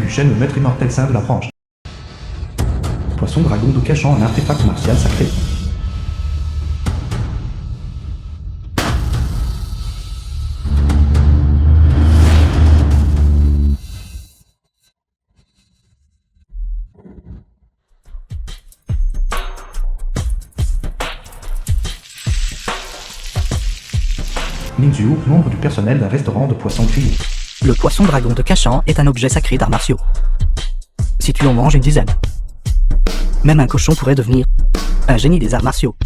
Duchesne, le maître immortel saint de la branche. Poisson dragon de cachant un artefact martial sacré. Ninju, membre du personnel d'un restaurant de poissons cuits. Le poisson dragon de Cachan est un objet sacré d'arts martiaux. Si tu en manges une dizaine, même un cochon pourrait devenir un génie des arts martiaux.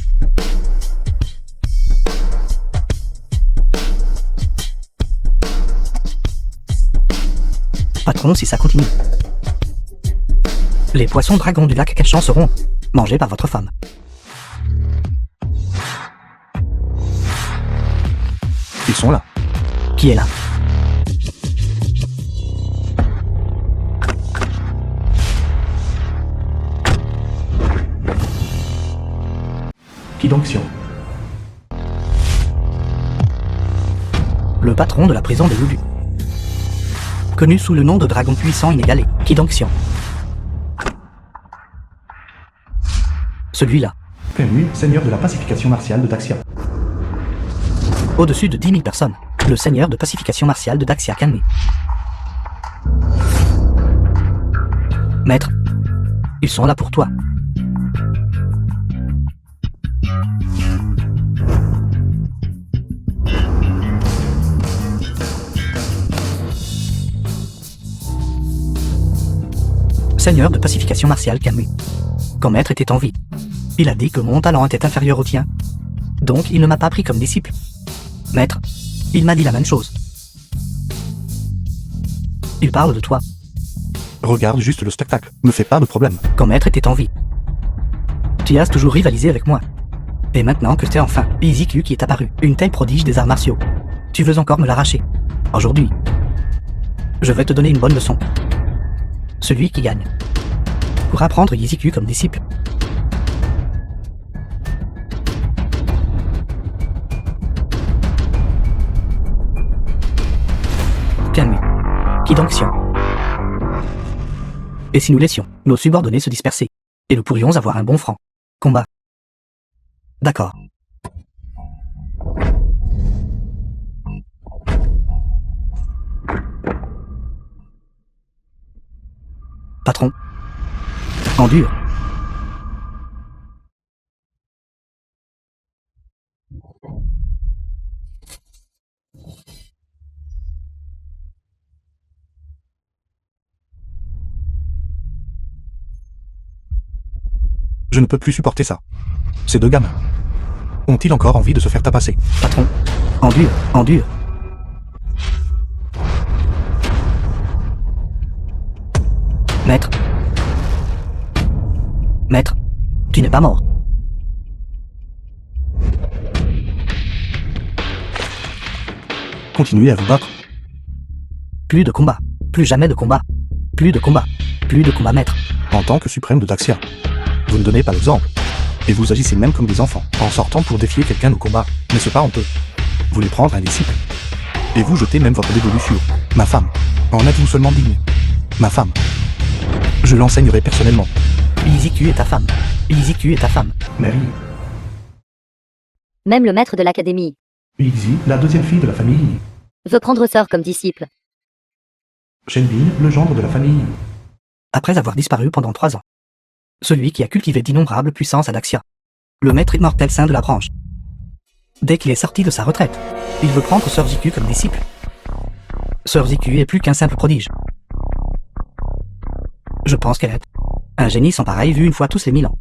Patron, si ça continue, les poissons dragons du lac Cachan seront mangés par votre femme. Ils sont là. Qui est là? Kidonction. Le patron de la prison des Loulus. Connu sous le nom de dragon puissant inégalé, Kidonction. Celui-là, Kenui, seigneur de la pacification martiale de Daxia. au-dessus de 10 000 personnes, le seigneur de pacification martiale de Daxia Kanmi. Maître, ils sont là pour toi. Seigneur de pacification martiale Kanmi. Quand maître était en vie, il a dit que mon talent était inférieur au tien. Donc il ne m'a pas pris comme disciple. Maître, il m'a dit la même chose. Il parle de toi. Regarde juste le spectacle, me fais pas de problème. Quand maître était en vie, tu as toujours rivalisé avec moi. Et maintenant que t'es enfin Iziku qui est apparu, une telle prodige des arts martiaux, tu veux encore me l'arracher. Aujourd'hui, je vais te donner une bonne leçon. Celui qui gagne pourra prendre Iziku comme disciple. Kanmi. Kidonction. Et si nous laissions nos subordonnés se disperser, et nous pourrions avoir un bon franc combat. D'accord. Patron. En dur. Je ne peux plus supporter ça. Ces deux gamins ont-ils encore envie de se faire tabasser? Patron. En dur. En dur. Maître. Maître, tu n'es pas mort. Continuez à vous battre. Plus de combat. Plus jamais de combat. Plus de combat. Plus de combat, maître. En tant que suprême de Daxia, vous ne donnez pas l'exemple. Et vous agissez même comme des enfants, en sortant pour défier quelqu'un au combat. N'est-ce pas honteux? Vous voulez prendre un disciple. Et vous jetez même votre dévolu sur ma femme. En êtes-vous seulement digne? Ma femme. Je l'enseignerai personnellement. Iziku est ta femme. Iziku est ta femme. Mary. Même le maître de l'académie Izzy, la deuxième fille de la famille. veut prendre sœur comme disciple. Shenbin, le gendre de la famille. Après avoir disparu pendant 3 ans. Celui qui a cultivé d'innombrables puissances à Daxia. Le maître immortel saint de la branche. Dès qu'il est sorti de sa retraite, il veut prendre Sœur Ziku comme disciple. Sœur Ziku est plus qu'un simple prodige. Je pense qu'elle est un génie sans pareil vu une fois tous les 1000 ans.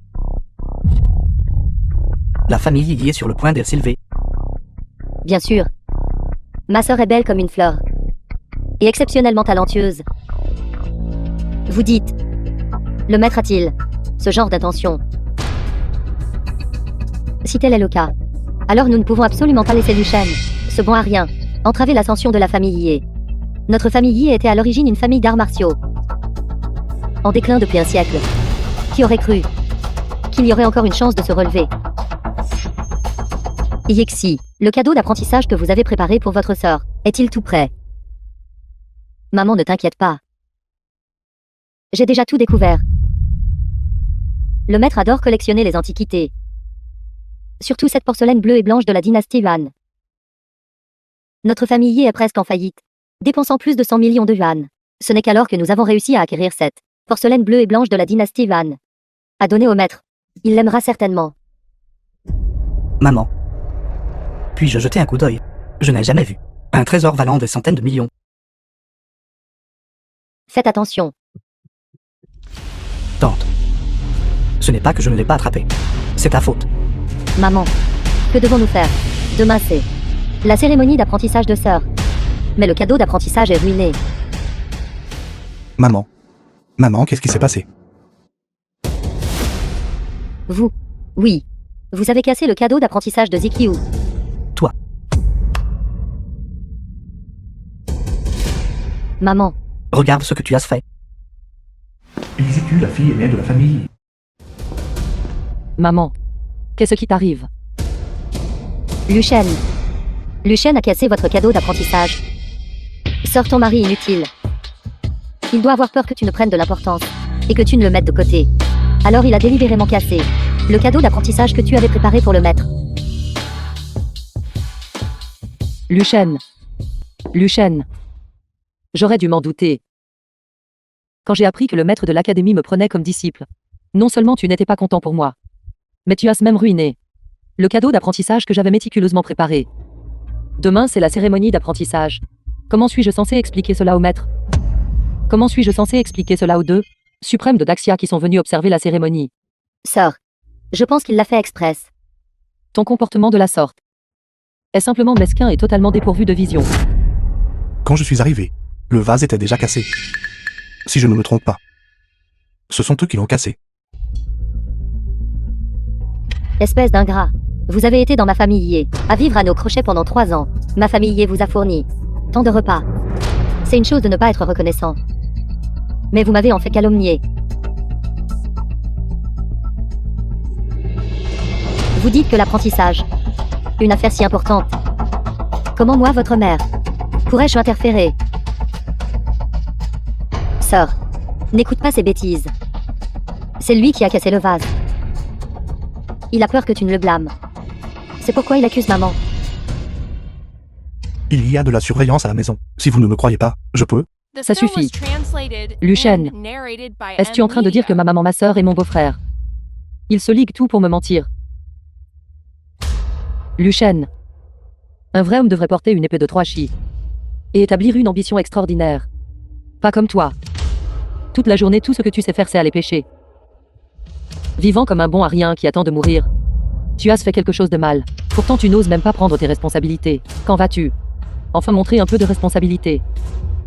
La famille y est sur le point de s'élever. Bien sûr. Ma sœur est belle comme une fleur. Et exceptionnellement talentueuse. Vous dites, le maître a-t-il ce genre d'intention? Si tel est le cas, alors nous ne pouvons absolument pas laisser Duchesne, ce bon à rien, entraver l'ascension de la famille Yé. Notre famille Yé était à l'origine une famille d'arts martiaux. En déclin depuis un siècle. Qui aurait cru qu'il y aurait encore une chance de se relever? Yexi, le cadeau d'apprentissage que vous avez préparé pour votre sœur, est-il tout prêt? Maman, ne t'inquiète pas. J'ai déjà tout découvert. Le maître adore collectionner les antiquités. Surtout cette porcelaine bleue et blanche de la dynastie Yuan. Notre famille est presque en faillite, dépensant plus de 100 millions de yuan. Ce n'est qu'alors que nous avons réussi à acquérir cette porcelaine bleue et blanche de la dynastie Yuan. À donner au maître. Il l'aimera certainement. Maman. Puis-je jeter un coup d'œil? Je n'ai jamais vu un trésor valant des centaines de millions. Faites attention. Tante. Ce n'est pas que je ne l'ai pas attrapé. C'est ta faute. Maman. Que devons-nous faire? Demain c'est la cérémonie d'apprentissage de sœur. Mais le cadeau d'apprentissage est ruiné. Maman. Maman, qu'est-ce qui s'est passé? Vous. Oui. Vous avez cassé le cadeau d'apprentissage de Zikyu. Toi. Maman. Regarde ce que tu as fait. Zikyu, la fille aînée de la famille. Maman. Qu'est-ce qui t'arrive? Luchen. Luchen a cassé votre cadeau d'apprentissage. Sors ton mari inutile. Il doit avoir peur que tu ne prennes de l'importance et que tu ne le mettes de côté. Alors il a délibérément cassé le cadeau d'apprentissage que tu avais préparé pour le maître. Luchen. Luchen. J'aurais dû m'en douter. Quand j'ai appris que le maître de l'académie me prenait comme disciple, non seulement tu n'étais pas content pour moi, mais tu as même ruiné le cadeau d'apprentissage que j'avais méticuleusement préparé. Demain, c'est la cérémonie d'apprentissage. Comment suis-je censé expliquer cela au maître? Comment suis-je censé expliquer cela aux deux suprêmes de Daxia qui sont venus observer la cérémonie? Sœur. Je pense qu'il l'a fait express. Ton comportement de la sorte est simplement mesquin et totalement dépourvu de vision. Quand je suis arrivé, le vase était déjà cassé. Si je ne me trompe pas. Ce sont eux qui l'ont cassé. Espèce d'ingrat. Vous avez été dans ma famille à vivre à nos crochets pendant 3 ans. Ma famille vous a fourni tant de repas. C'est une chose de ne pas être reconnaissant. Mais vous m'avez en fait calomnié. Vous dites que l'apprentissage, une affaire si importante. Comment moi, votre mère, pourrais-je interférer? Sœur, n'écoute pas ces bêtises. C'est lui qui a cassé le vase. Il a peur que tu ne le blâmes. C'est pourquoi il accuse maman. Il y a de la surveillance à la maison. Si vous ne me croyez pas, je peux. Ça suffit. Luchen, es-tu en train de dire que ma maman, ma sœur et mon beau-frère, ils se liguent tout pour me mentir? Luchen, un vrai homme devrait porter une épée de 3 chi et établir une ambition extraordinaire. Pas comme toi. Toute la journée, tout ce que tu sais faire, c'est aller pêcher. Vivant comme un bon à rien qui attend de mourir. Tu as fait quelque chose de mal. Pourtant, tu n'oses même pas prendre tes responsabilités. Quand vas-tu enfin montrer un peu de responsabilité?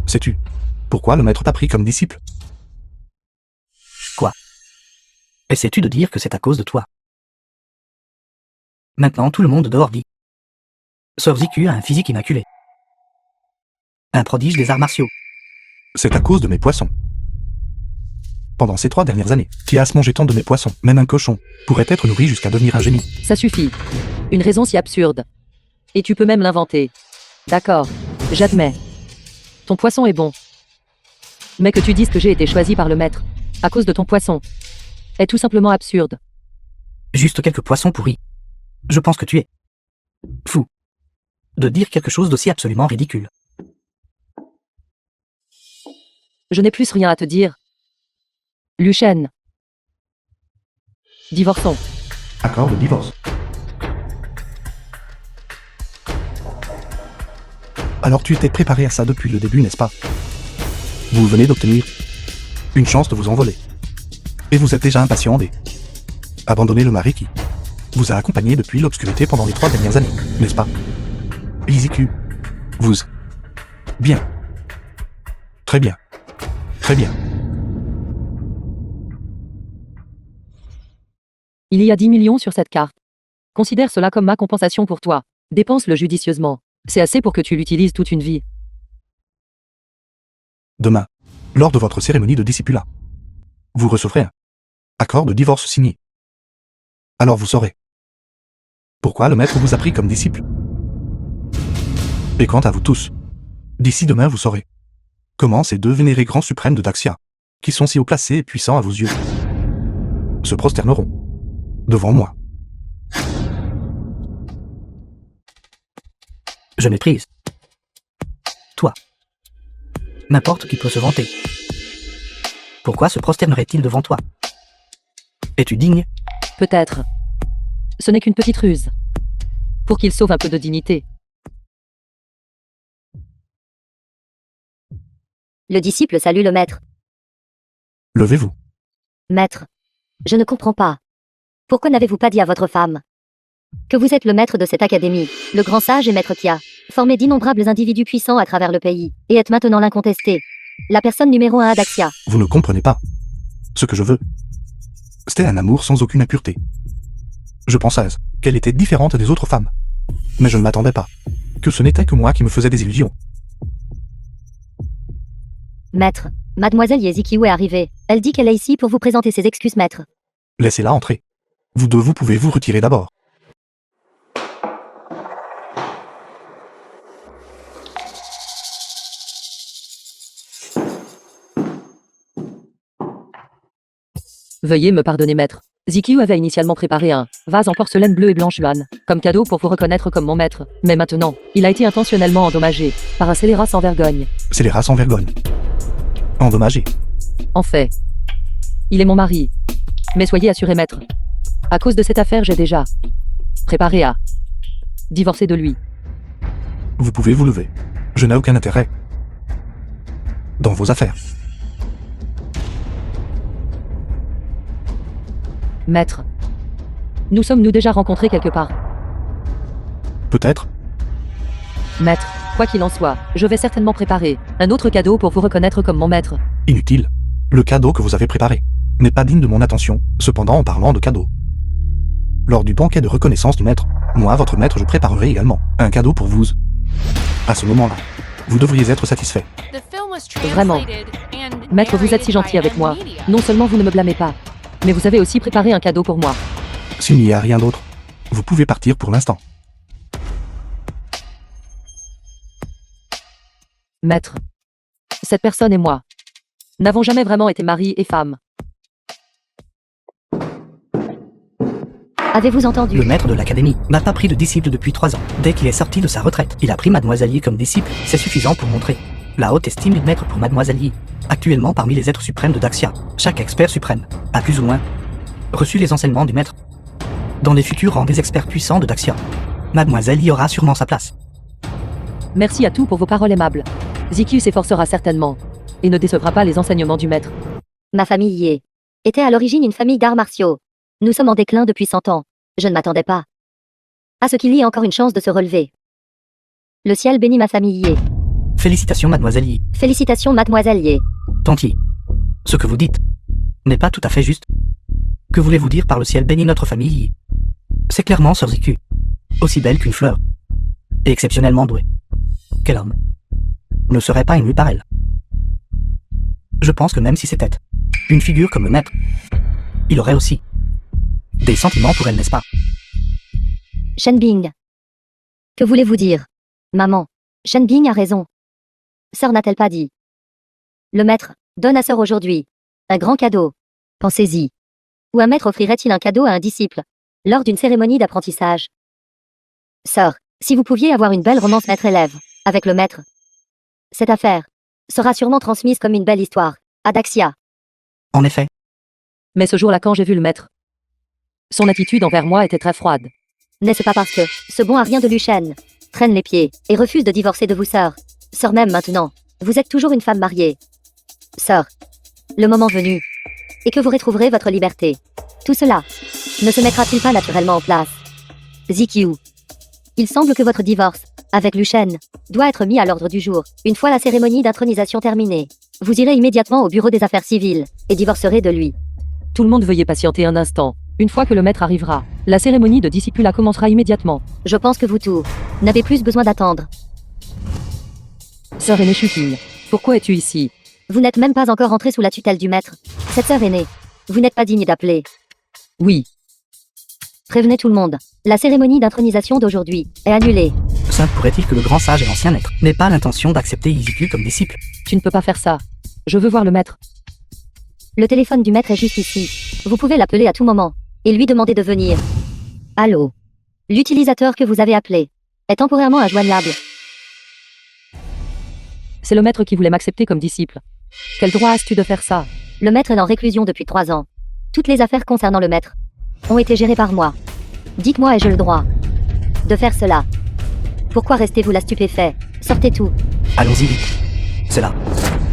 Sais-tu pourquoi le maître t'a pris comme disciple? Quoi? Essaies-tu de dire que c'est à cause de toi? Maintenant, tout le monde dehors dit. Sœur Zikyu a un physique immaculé. Un prodige des arts martiaux. C'est à cause de mes poissons. Pendant ces 3 dernières années, Tias mangeait tant de mes poissons, même un cochon pourrait être nourri jusqu'à devenir un génie. Ça suffit. Une raison si absurde. Et tu peux même l'inventer. D'accord, j'admets. Ton poisson est bon. Mais que tu dises que j'ai été choisi par le maître, à cause de ton poisson, est tout simplement absurde. Juste quelques poissons pourris. Je pense que tu es fou de dire quelque chose d'aussi absolument ridicule. Je n'ai plus rien à te dire. Luchen. Divorçons. Accord de divorce. Alors tu étais préparé à ça depuis le début, n'est-ce pas? Vous venez d'obtenir une chance de vous envoler. Et vous êtes déjà impatient abandonner le mari qui vous a accompagné depuis l'obscurité pendant les 3 dernières années, n'est-ce pas? Zikyu. Vous. Bien. Très bien. Très bien. Il y a 10 millions sur cette carte. Considère cela comme ma compensation pour toi. Dépense-le judicieusement. C'est assez pour que tu l'utilises toute une vie. Demain, lors de votre cérémonie de discipulat, vous recevrez un accord de divorce signé. Alors vous saurez pourquoi le maître vous a pris comme disciple. Et quant à vous tous, d'ici demain vous saurez comment ces 2 vénérés grands suprêmes de Daxia, qui sont si haut placés et puissants à vos yeux, se prosterneront devant moi. Je méprise. Toi. N'importe qui peut se vanter. Pourquoi se prosternerait-il devant toi? Es-tu digne? Peut-être. Ce n'est qu'une petite ruse. Pour qu'il sauve un peu de dignité. Le disciple salue le maître. Levez-vous. Maître, je ne comprends pas. Pourquoi n'avez-vous pas dit à votre femme que vous êtes le maître de cette académie, le grand sage et maître qui a formé d'innombrables individus puissants à travers le pays, et êtes maintenant l'incontesté, la personne numéro 1 à Daxia. Vous ne comprenez pas. Ce que je veux, c'était un amour sans aucune impureté. Je pensais qu'elle était différente des autres femmes. Mais je ne m'attendais pas que ce n'était que moi qui me faisais des illusions. Maître, mademoiselle Yezikiou est arrivée. Elle dit qu'elle est ici pour vous présenter ses excuses, maître. Laissez-la entrer. Vous deux, vous pouvez vous retirer d'abord. Veuillez me pardonner, maître. Zikiu avait initialement préparé un vase en porcelaine bleue et blanche yuan, comme cadeau pour vous reconnaître comme mon maître. Mais maintenant, il a été intentionnellement endommagé par un scélérat sans vergogne. Scélérat sans vergogne. Endommagé. En fait, il est mon mari. Mais soyez assuré, maître. À cause de cette affaire, j'ai déjà préparé à divorcer de lui. Vous pouvez vous lever. Je n'ai aucun intérêt dans vos affaires. Maître, nous sommes-nous déjà rencontrés quelque part? Peut-être. Maître, quoi qu'il en soit, je vais certainement préparer un autre cadeau pour vous reconnaître comme mon maître. Inutile. Le cadeau que vous avez préparé n'est pas digne de mon attention. Cependant, en parlant de cadeau, lors du banquet de reconnaissance du maître, moi, votre maître, je préparerai également un cadeau pour vous. À ce moment-là, vous devriez être satisfait. Vraiment. Maître, vous êtes si gentil avec moi. Non seulement vous ne me blâmez pas, mais vous avez aussi préparé un cadeau pour moi. S'il n'y a rien d'autre, vous pouvez partir pour l'instant. Maître, cette personne et moi n'avons jamais vraiment été mari et femme. Avez-vous entendu? Le maître de l'académie n'a pas pris de disciple depuis 3 ans. Dès qu'il est sorti de sa retraite, il a pris Mademoiselle Yi comme disciple. C'est suffisant pour montrer la haute estime du maître pour Mademoiselle Yi. Actuellement parmi les êtres suprêmes de Daxia, chaque expert suprême a plus ou moins reçu les enseignements du maître. Dans les futurs rangs des experts puissants de Daxia, Mademoiselle Yi aura sûrement sa place. Merci à tous pour vos paroles aimables. Zikiu s'efforcera certainement et ne décevra pas les enseignements du maître. Ma famille Yi était à l'origine une famille d'arts martiaux. Nous sommes en déclin depuis 100 ans. Je ne m'attendais pas à ce qu'il y ait encore une chance de se relever. Le ciel bénit ma famille Yi. Félicitations Mademoiselle Yi. Félicitations mademoiselle Yi. Tanti, ce que vous dites n'est pas tout à fait juste. Que voulez-vous dire par le ciel bénit notre famille Yi? C'est clairement Sœur Ziku, aussi belle qu'une fleur, et exceptionnellement douée. Quel homme ne serait pas ému par elle? Je pense que même si c'était une figure comme le maître, il aurait aussi des sentiments pour elle, n'est-ce pas? Shenbing. Que voulez-vous dire? Maman, Shenbing a raison. Sœur n'a-t-elle pas dit? Le maître donne à sœur aujourd'hui un grand cadeau. Pensez-y. Ou un maître offrirait-il un cadeau à un disciple lors d'une cérémonie d'apprentissage? Sœur, si vous pouviez avoir une belle romance maître-élève avec le maître, cette affaire sera sûrement transmise comme une belle histoire à Daxia. En effet, Mais ce jour-là, quand j'ai vu le maître, son attitude envers moi était très froide. N'est-ce pas parce que ce bon Arien de Luchen traîne les pieds et refuse de divorcer de vous, sœur? Sœur, même maintenant, vous êtes toujours une femme mariée. Sœur, le moment venu, et que vous retrouverez votre liberté, tout cela ne se mettra-t-il pas naturellement en place? Zikiu, il semble que votre divorce avec Luchen doit être mis à l'ordre du jour. Une fois la cérémonie d'intronisation terminée, vous irez immédiatement au bureau des affaires civiles et divorcerez de lui. Tout le monde veuillez patienter un instant. Une fois que le maître arrivera, la cérémonie de discipula commencera immédiatement. Je pense que vous tous n'avez plus besoin d'attendre. Sœur aînée Shuking, pourquoi es-tu ici? Vous n'êtes même pas encore entrée sous la tutelle du maître. Cette sœur aînée, vous n'êtes pas digne d'appeler. Oui, Prévenez tout le monde. La cérémonie d'intronisation d'aujourd'hui est annulée. saint pourrait-il que le grand sage et l'ancien maître n'ait pas l'intention d'accepter Iziku comme disciple? tu ne peux pas faire ça. Je veux voir le maître. Le téléphone du maître est juste ici. Vous pouvez l'appeler à tout moment et lui demander de venir. Allô? L'utilisateur que vous avez appelé est temporairement injoignable. C'est le maître qui voulait m'accepter comme disciple. Quel droit as-tu de faire ça? Le maître est en réclusion depuis 3 ans. Toutes les affaires concernant le maître ont été gérées par moi. Dites-moi, ai-je le droit de faire cela? Pourquoi restez-vous là stupéfait? Sortez tout. Allons-y vite. C'est la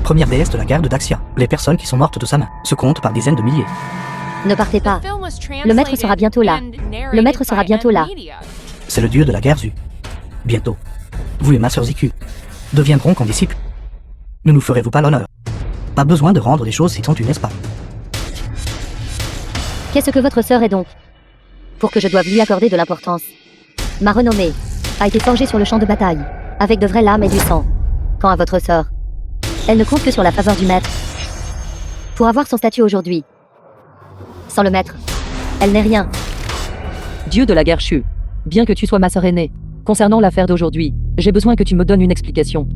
première déesse de la guerre de Daxia. Les personnes qui sont mortes de sa main se comptent par dizaines de milliers. Ne partez pas. Le maître sera bientôt là. Le maître sera bientôt là. C'est le dieu de la guerre Zu. Bientôt, vous et ma sœur Ziku deviendront condisciples. Ne nous ferez-vous pas l'honneur? Pas besoin de rendre les choses si tendues, n'est-ce pas? Qu'est-ce que votre sœur est donc pour que je doive lui accorder de l'importance? Ma renommée a été forgée sur le champ de bataille, avec de vraies larmes et du sang. Quant à votre sœur, elle ne compte que sur la faveur du maître pour avoir son statut aujourd'hui. Sans le maître, elle n'est rien. Dieu de la guerre Shu. Bien que tu sois ma sœur aînée, concernant l'affaire d'aujourd'hui, j'ai besoin que tu me donnes une explication.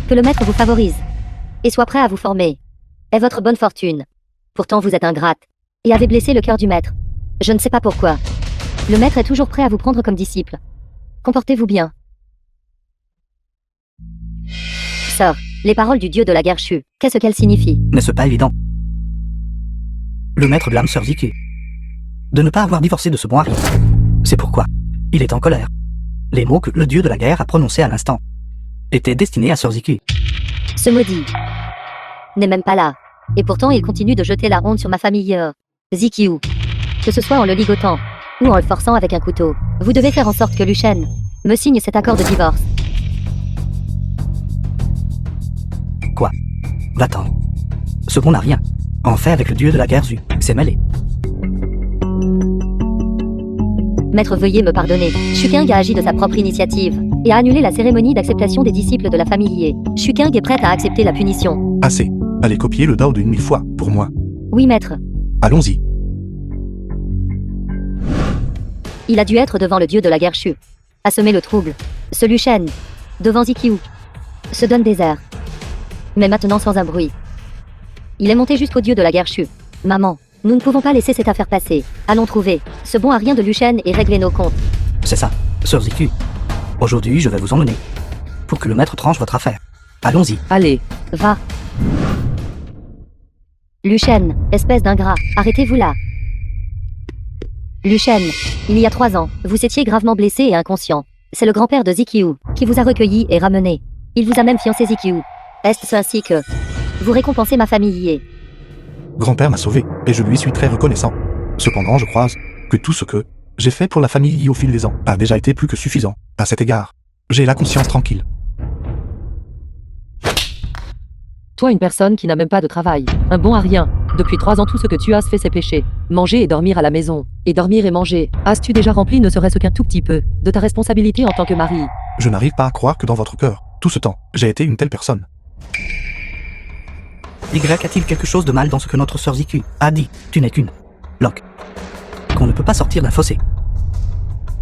Que le maître vous favorise et soit prêt à vous former est votre bonne fortune. Pourtant vous êtes ingrate et avez blessé le cœur du maître. Je ne sais pas pourquoi. Le maître est toujours prêt à vous prendre comme disciple. Comportez-vous bien. Sœur, les paroles du dieu de la guerre Shu, qu'est-ce qu'elles signifient? N'est-ce pas évident? Le maître blâme sœur Ziku de ne pas avoir divorcé de ce bon Harry. C'est pourquoi il est en colère. Les mots que le dieu de la guerre a prononcés à l'instant étaient destinés à sœur Ziku. Ce maudit n'est même pas là. Et pourtant il continue de jeter la honte sur ma famille Zikiu. Que ce soit en le ligotant ou en le forçant avec un couteau. Vous devez faire en sorte que Luchen me signe cet accord de divorce. Quoi? Va-t'en. Ce bon n'a rien. En fait, avec le dieu de la guerre Zu, c'est mêlé. Maître, veuillez me pardonner. Shuking a agi de sa propre initiative et a annulé la cérémonie d'acceptation des disciples de la famille Yé. Shuking est prête à accepter la punition. Assez. Allez copier le Dao d'une 1000 fois, pour moi. Oui, maître. Allons-y. Il a dû être devant le dieu de la guerre Shu. A semé le trouble. Ce Luchen, devant Zikiu, se donne des airs. Mais maintenant sans un bruit. Il est monté jusqu'au dieu de la guerre Shu. Maman, nous ne pouvons pas laisser cette affaire passer. Allons trouver ce bon à rien de Luchen et régler nos comptes. C'est ça, sœur Ziku. Aujourd'hui, je vais vous emmener pour que le maître tranche votre affaire. Allons-y. Allez, Va. Luchen, espèce d'ingrat, arrêtez-vous là. Luchen, il y a 3 ans, vous étiez gravement blessé et inconscient. C'est le grand-père de Zikiu qui vous a recueilli et ramené. Il vous a même fiancé Zikiu. Est-ce ainsi que vous récompensez ma famille Yé? Grand-père m'a sauvé, et je lui suis très reconnaissant. Cependant, je crois que tout ce que j'ai fait pour la famille Yi au fil des ans a déjà été plus que suffisant. À cet égard, j'ai la conscience tranquille. toi une personne qui n'a même pas de travail, un bon à rien. Depuis 3 ans tout ce que tu as fait c'est pécher. Manger et dormir à la maison. Et dormir et manger. As-tu déjà rempli ne serait-ce qu'un tout petit peu de ta responsabilité en tant que mari? Je n'arrive pas à croire que dans votre cœur, tout ce temps, j'ai été une telle personne. Y a-t-il quelque chose de mal dans ce que notre sœur Ziku a dit? Tu n'es qu'une Locke. Qu'on ne peut pas sortir d'un fossé.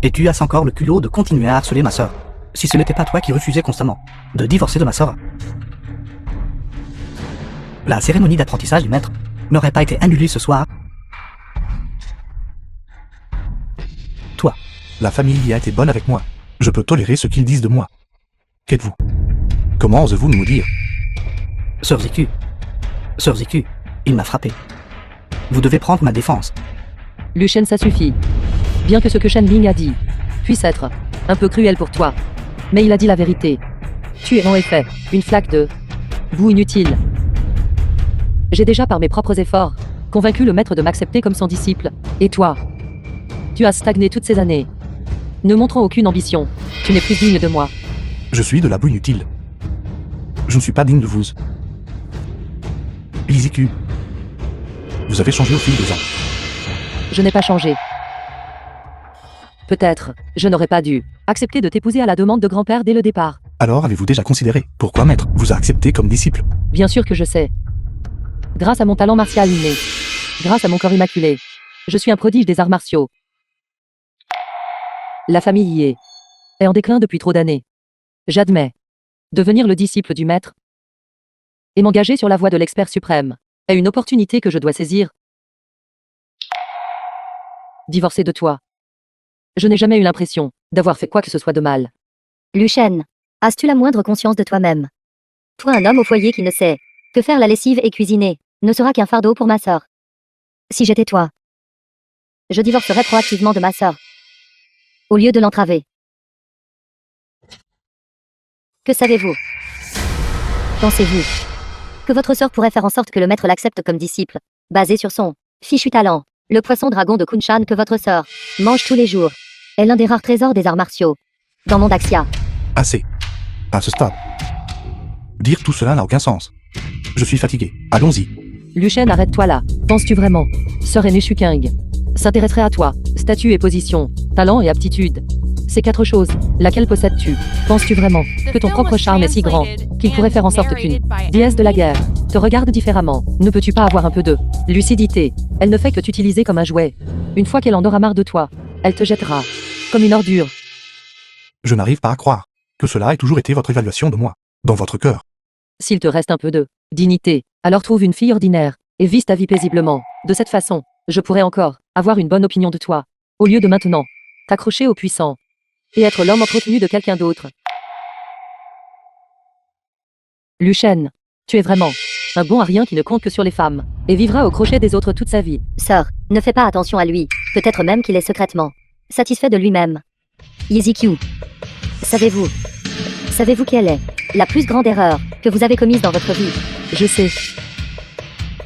Et tu as encore le culot de continuer à harceler ma sœur. Si ce n'était pas toi qui refusais constamment de divorcer de ma sœur. La cérémonie d'apprentissage du maître n'aurait pas été annulée ce soir. Toi, La famille y a été bonne avec moi. Je peux tolérer ce qu'ils disent de moi. Qu'êtes-vous? Comment osez-vous nous dire? sœur Ziku. Sœur Ziku, il m'a frappé. Vous devez prendre ma défense. Luchen ça suffit. Bien que ce que Shen Ling a dit puisse être un peu cruel pour toi. Mais il a dit la vérité. Tu es en effet une flaque de boue inutile. J'ai déjà par mes propres efforts convaincu le maître de m'accepter comme son disciple. Et toi? Tu as stagné toutes ces années. Ne montrant aucune ambition. Tu n'es plus digne de moi. Je suis de la boue inutile. Je ne suis pas digne de vous. Iziku. Vous avez changé au fil des ans. Je n'ai pas changé. Peut-être, je n'aurais pas dû accepter de t'épouser à la demande de grand-père dès le départ. Alors avez-vous déjà considéré pourquoi maître vous a accepté comme disciple? Bien sûr que je sais. Grâce à mon talent martial inné. Grâce à mon corps immaculé. Je suis un prodige des arts martiaux. La famille y est en déclin depuis trop d'années. J'admets. Devenir le disciple du maître et m'engager sur la voie de l'expert suprême est une opportunité que je dois saisir. Divorcer de toi. Je n'ai jamais eu l'impression d'avoir fait quoi que ce soit de mal. Lucien, as-tu la moindre conscience de toi-même? Toi, un homme au foyer qui ne sait que faire la lessive et cuisiner, ne sera qu'un fardeau pour ma sœur. Si j'étais toi, je divorcerais proactivement de ma sœur, au lieu de l'entraver. Que savez-vous? Pensez-vous que votre sœur pourrait faire en sorte que le maître l'accepte comme disciple, basé sur son fichu talent? Le poisson dragon de Kunshan que votre sœur mange tous les jours est l'un des rares trésors des arts martiaux dans mon Daxia. Assez. À ce stade. Dire tout cela n'a aucun sens. Je suis fatigué. Allons-y. Lucien, arrête-toi là. Penses-tu vraiment Sœur Enu Shuking s'intéresserait à toi, statut et position, talent et aptitude. Ces 4 choses, laquelle possèdes-tu? Penses-tu vraiment que ton propre charme est si grand qu'il pourrait faire en sorte qu'une déesse de la guerre te regarde différemment? Ne peux-tu pas avoir un peu de lucidité? Elle ne fait que t'utiliser comme un jouet. Une fois qu'elle en aura marre de toi, elle te jettera comme une ordure. Je n'arrive pas à croire que cela ait toujours été votre évaluation de moi, dans votre cœur. S'il te reste un peu de dignité, alors trouve une fille ordinaire et vis ta vie paisiblement. De cette façon, je pourrais encore avoir une bonne opinion de toi, au lieu de maintenant t'accrocher au puissant et être l'homme entretenu de quelqu'un d'autre. Lucien, tu es vraiment un bon à rien qui ne compte que sur les femmes et vivra au crochet des autres toute sa vie. Sœur, ne fais pas attention à lui, peut-être même qu'il est secrètement satisfait de lui-même. Yeziku, savez-vous quelle est la plus grande erreur que vous avez commise dans votre vie? Je sais.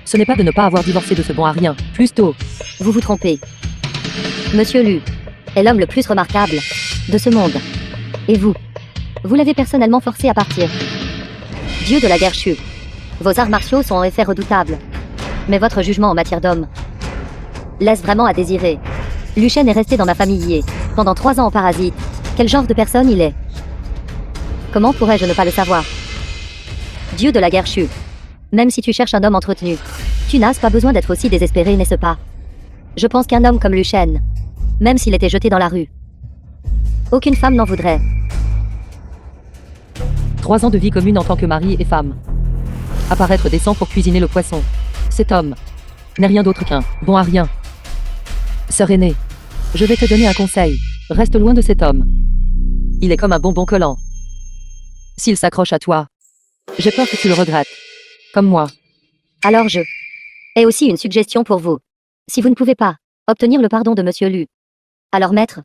Ce n'est pas de ne pas avoir divorcé de ce bon à rien, plus tôt. Vous vous trompez. Monsieur Lu est l'homme le plus remarquable de ce monde. Et vous l'avez personnellement forcé à partir. Dieu de la guerre Shu, vos arts martiaux sont en effet redoutables. Mais votre jugement en matière d'homme laisse vraiment à désirer. Lucien est resté dans ma famille pendant 3 ans en parasite. Quel genre de personne il est? Comment pourrais-je ne pas le savoir? Dieu de la guerre Shu, même si tu cherches un homme entretenu, tu n'as pas besoin d'être aussi désespéré, n'est-ce pas? Je pense qu'un homme comme Lucien, même s'il était jeté dans la rue, aucune femme n'en voudrait. 3 ans de vie commune en tant que mari et femme. Apparaître décent pour cuisiner le poisson. Cet homme n'est rien d'autre qu'un bon à rien. Sœur aînée, je vais te donner un conseil. Reste loin de cet homme. Il est comme un bonbon collant. S'il s'accroche à toi, j'ai peur que tu le regrettes. Comme moi. Alors je ai aussi une suggestion pour vous. Si vous ne pouvez pas obtenir le pardon de Monsieur Lu, alors maître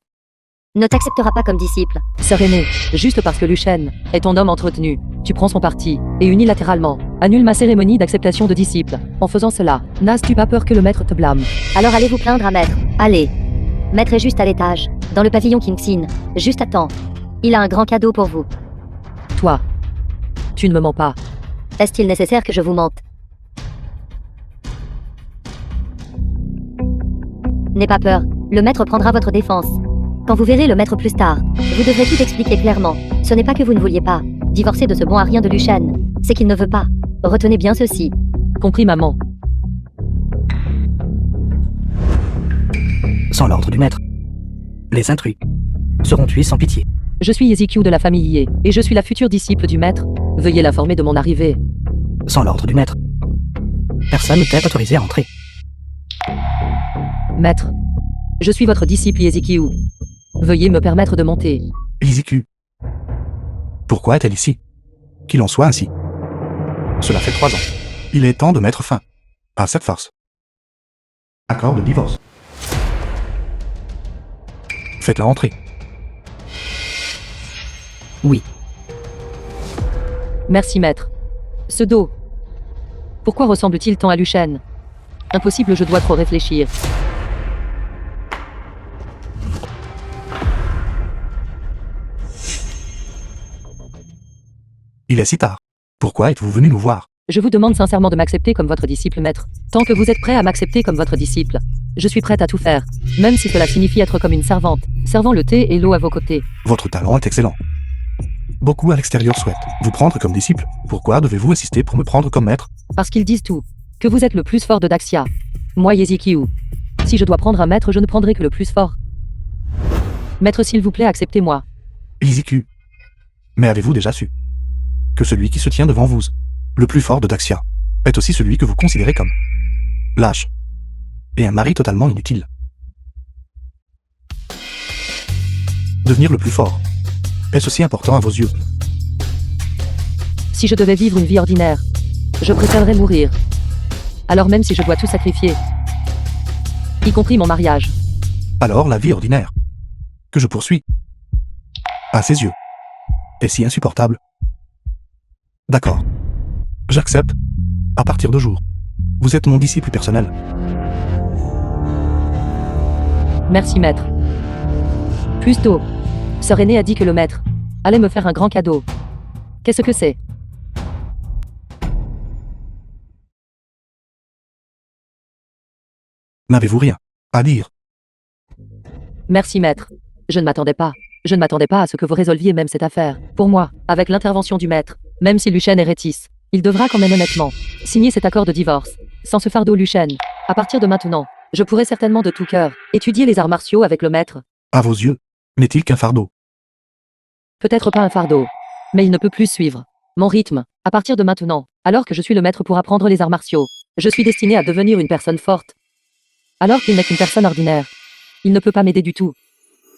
ne t'acceptera pas comme disciple. Sœur aînée, juste parce que Lucien est ton homme entretenu, tu prends son parti, et unilatéralement, annule ma cérémonie d'acceptation de disciple. En faisant cela, n'as-tu pas peur que le maître te blâme? Alors allez vous plaindre à maître. Allez. Maître est juste à l'étage, dans le pavillon Kingsin. Juste à temps. Il a un grand cadeau pour vous. Toi, tu ne me mens pas. Est-il nécessaire que je vous mente? N'aie pas peur, le maître prendra votre défense. Quand vous verrez le maître plus tard, vous devrez tout expliquer clairement. Ce n'est pas que vous ne vouliez pas divorcer de ce bon à rien de Lucien, c'est qu'il ne veut pas. Retenez bien ceci. Compris, maman. Sans l'ordre du maître, les intrus seront tués sans pitié. Je suis Ezekiel de la famille Yé, et je suis la future disciple du maître. Veuillez l'informer de mon arrivée. Sans l'ordre du maître, personne ne t'est autorisé à entrer. Maître, je suis votre disciple Ezekiel. Veuillez me permettre de monter. Iziku. Pourquoi est-elle ici? Qu'il en soit ainsi. Cela fait 3 ans. Il est temps de mettre fin à cette farce. Accord de divorce. Faites-la entrer. Oui, Merci, maître. Ce dos. Pourquoi ressemble-t-il tant à Lucien? Impossible, je dois trop réfléchir. Il est si tard. Pourquoi êtes-vous venu nous voir? Je vous demande sincèrement de m'accepter comme votre disciple, maître. Tant que vous êtes prêt à m'accepter comme votre disciple, je suis prête à tout faire, même si cela signifie être comme une servante, servant le thé et l'eau à vos côtés. Votre talent est excellent. Beaucoup à l'extérieur souhaitent vous prendre comme disciple. Pourquoi devez-vous insister pour me prendre comme maître? Parce qu'ils disent tout. Que vous êtes le plus fort de Daxia. Moi, Ezekiel. Si je dois prendre un maître, je ne prendrai que le plus fort. Maître, s'il vous plaît, acceptez-moi. Iziku. Mais avez-vous déjà su que celui qui se tient devant vous Le plus fort de Daxia est aussi celui que vous considérez comme lâche et un mari totalement inutile. Devenir le plus fort, est-ce aussi important à vos yeux? Si je devais vivre une vie ordinaire, je préférerais mourir. Alors même si je dois tout sacrifier, y compris mon mariage. Alors la vie ordinaire, que je poursuis, à ses yeux, est si insupportable. D'accord. J'accepte. À partir de jour, vous êtes mon disciple personnel. Merci maître. Plus tôt, sœur aînée a dit que le maître allait me faire un grand cadeau. Qu'est-ce que c'est? N'avez-vous rien à dire? Merci maître. Je ne m'attendais pas. Je ne m'attendais pas à ce que vous résolviez même cette affaire. Pour moi, avec l'intervention du maître, même si Luchen est rétisse, il devra quand même honnêtement signer cet accord de divorce. Sans ce fardeau Luchen, à partir de maintenant, je pourrais certainement de tout cœur étudier les arts martiaux avec le maître. À vos yeux, n'est-il qu'un fardeau? Peut-être pas un fardeau, mais il ne peut plus suivre mon rythme. À partir de maintenant, alors que je suis le maître pour apprendre les arts martiaux, je suis destiné à devenir une personne forte. Alors qu'il n'est qu'une personne ordinaire, il ne peut pas m'aider du tout.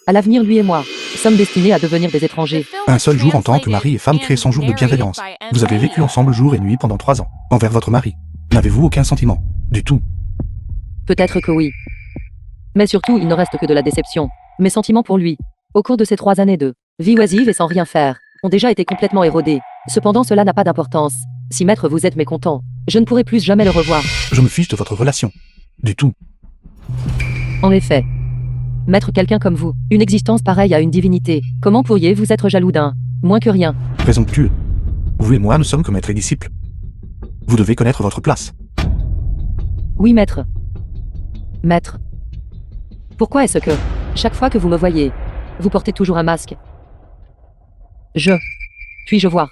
À l'avenir, lui et moi sommes destinés à devenir des étrangers. Un seul jour en tant que mari et femme crée 100 jours de bienveillance. Vous avez vécu ensemble jour et nuit pendant 3 ans. Envers votre mari, n'avez-vous aucun sentiment? Du tout. Peut-être que oui. Mais surtout, il ne reste que de la déception. Mes sentiments pour lui, au cours de ces 3 années de vie oisive et sans rien faire, ont déjà été complètement érodés. Cependant, cela n'a pas d'importance. Si maître vous êtes mécontent, je ne pourrai plus jamais le revoir. Je me fiche de votre relation. Du tout. En effet. Maître quelqu'un comme vous, une existence pareille à une divinité, comment pourriez-vous être jaloux d'un moins que rien? Présomptueux. Vous et moi ne sommes que maître et disciple. Vous devez connaître votre place. Oui, maître. Maître. Pourquoi est-ce que, chaque fois que vous me voyez, vous portez toujours un masque? Puis-je voir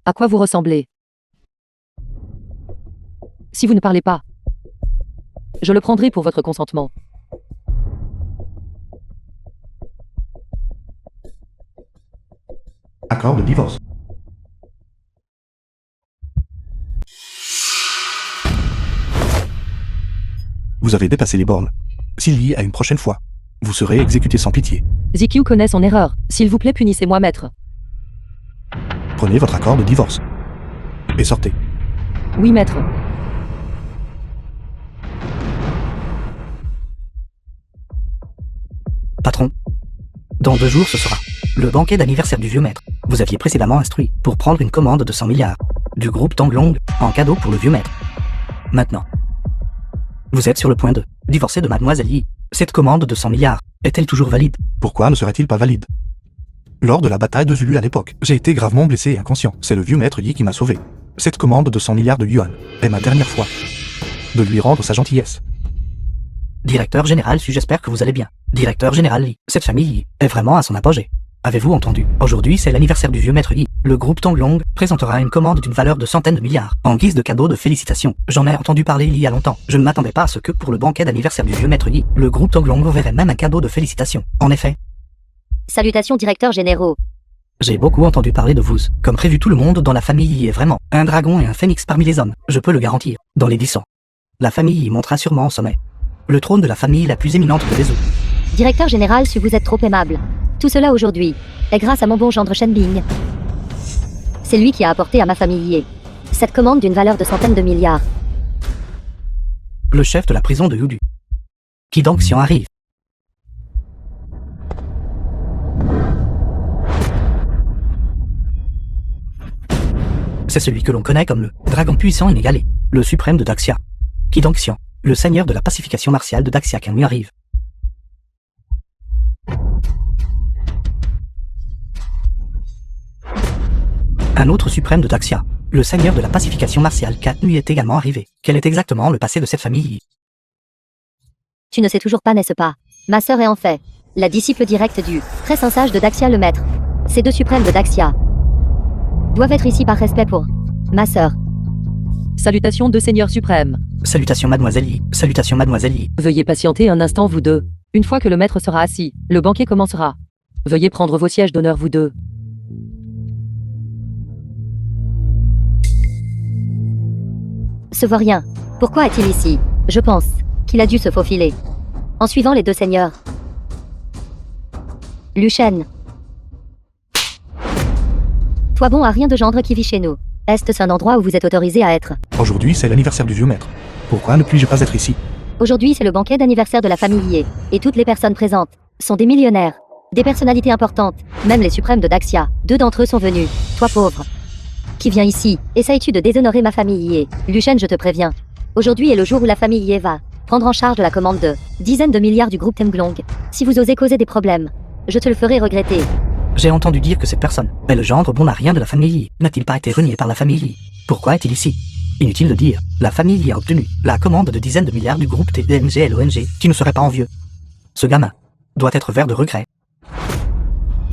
à quoi vous ressemblez? Si vous ne parlez pas, je le prendrai pour votre consentement. Accord de divorce. Vous avez dépassé les bornes. S'il y a une prochaine fois, vous serez exécuté sans pitié. Zikyu connaît son erreur. S'il vous plaît, punissez-moi, maître. Prenez votre accord de divorce. Et sortez. Oui, maître. Patron, dans 2 jours ce sera le banquet d'anniversaire du vieux maître. Vous aviez précédemment instruit pour prendre une commande de 100 milliards du groupe Tanglong en cadeau pour le vieux maître. Maintenant, vous êtes sur le point de divorcer de mademoiselle Yi. Cette commande de 100 milliards est-elle toujours valide? Pourquoi ne serait-il pas valide? Lors de la bataille de Zulu à l'époque, j'ai été gravement blessé et inconscient. C'est le vieux maître Yi qui m'a sauvé. Cette commande de 100 milliards de yuan est ma dernière fois de lui rendre sa gentillesse. Directeur général Su, j'espère que vous allez bien. Directeur général Yi, cette famille Yi est vraiment à son apogée. Avez-vous entendu? Aujourd'hui, c'est l'anniversaire du vieux maître Yi. Le groupe Tanglong présentera une commande d'une valeur de centaines de milliards, en guise de cadeau de félicitations. J'en ai entendu parler il y a longtemps. Je ne m'attendais pas à ce que pour le banquet d'anniversaire du vieux maître Yi, le groupe Tanglong enverrait même un cadeau de félicitations. En effet, Salutations directeurs généraux. j'ai beaucoup entendu parler de vous. Comme prévu, tout le monde dans la famille Yi est vraiment un dragon et un phénix parmi les hommes. Je peux le garantir. Dans les 10 ans, la famille Yi montera sûrement au sommet le trône de la famille la plus éminente de Bezo. Directeur général Su, vous êtes trop aimable. Tout cela aujourd'hui est grâce à mon bon gendre Shenbing. C'est lui qui a apporté à ma famille Yi cette commande d'une valeur de centaines de milliards. Le chef de la prison de Yudu. Qui donc s'y en arrive? C'est celui que l'on connaît comme le dragon puissant inégalé, le suprême de Daxia. Qui donc Xian, le seigneur de la pacification martiale de Daxia qui lui arrive. Un autre suprême de Daxia, le seigneur de la pacification martiale Kat lui est également arrivé. Quel est exactement le passé de cette famille? Tu ne sais toujours pas, n'est-ce pas? Ma sœur est en fait la disciple directe du très saint sage de Daxia le maître. Ces 2 suprêmes de Daxia doivent être ici par respect pour ma sœur. Salutations de Seigneur suprême. Salutations mademoiselle Yi, salutations mademoiselle Yi. Veuillez patienter un instant, vous deux. Une fois que le maître sera assis, le banquet commencera. Veuillez prendre vos sièges d'honneur, vous deux. Ce vaurien, pourquoi est-il ici? Je pense qu'il a dû se faufiler. En suivant les deux seigneurs. Luchen. Toi bon à rien de gendre qui vit chez nous. Est-ce un endroit où vous êtes autorisé à être? Aujourd'hui, c'est l'anniversaire du vieux maître. Pourquoi ne puis-je pas être ici? Aujourd'hui, c'est le banquet d'anniversaire de la famille Yé, et toutes les personnes présentes sont des millionnaires, des personnalités importantes, même les suprêmes de Daxia. 2 d'entre eux sont venus. Toi pauvre, qui viens ici, essayes-tu de déshonorer ma famille Yé? Luchen, je te préviens. Aujourd'hui est le jour où la famille Yé va prendre en charge de la commande de dizaines de milliards du groupe Temglong. Si vous osez causer des problèmes, je te le ferai regretter. J'ai entendu dire que cette personne est le gendre bon à rien de la famille Yi. N'a-t-il pas été renié par la famille Yi? Pourquoi est-il ici? Inutile de dire, la famille Yi a obtenu la commande de dizaines de milliards du groupe TMG-LONG, qui ne serait pas envieux. Ce gamin doit être vert de regret.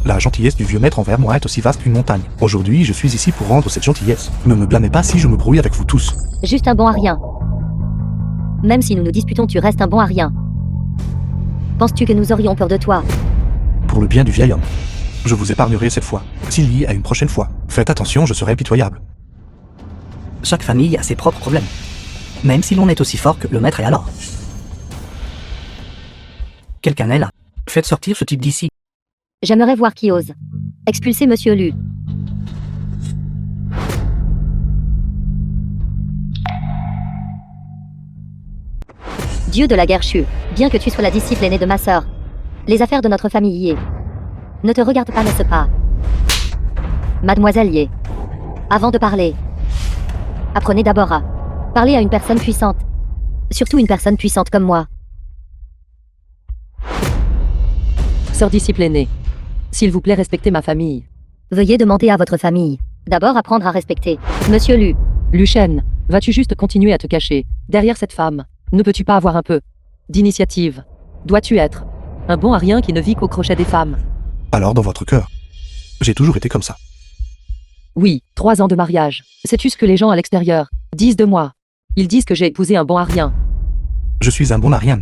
La gentillesse du vieux maître envers moi est aussi vaste qu'une montagne. Aujourd'hui, je suis ici pour rendre cette gentillesse. Ne me blâmez pas si je me brouille avec vous tous. Juste un bon à rien. Même si nous nous disputons, tu restes un bon à rien. Penses-tu que nous aurions peur de toi? Pour le bien du vieil homme. Je vous épargnerai cette fois. S'il y a une prochaine fois, faites attention, je serai impitoyable. Chaque famille a ses propres problèmes. Même si l'on est aussi fort que le maître est alors. Quelqu'un est là. Faites sortir ce type d'ici. J'aimerais voir qui ose. Expulser Monsieur Lu. Dieu de la guerre Chu, bien que tu sois la disciple aînée de ma sœur, les affaires de notre famille Yé ne te regardent pas, n'est-ce pas? Mademoiselle Yé, avant de parler, apprenez d'abord à parler à une personne puissante. Surtout une personne puissante comme moi. Sœur disciple aînée. S'il vous plaît, respectez ma famille. Veuillez demander à votre famille d'abord apprendre à respecter Monsieur Lu. Luchen, vas-tu juste continuer à te cacher derrière cette femme? Ne peux-tu pas avoir un peu d'initiative? Dois-tu être un bon à rien qui ne vit qu'au crochet des femmes? Alors dans votre cœur, j'ai toujours été comme ça. Oui, 3 ans de mariage. Sais-tu ce que les gens à l'extérieur disent de moi? Ils disent que j'ai épousé un bon à rien. Je suis un bon à rien.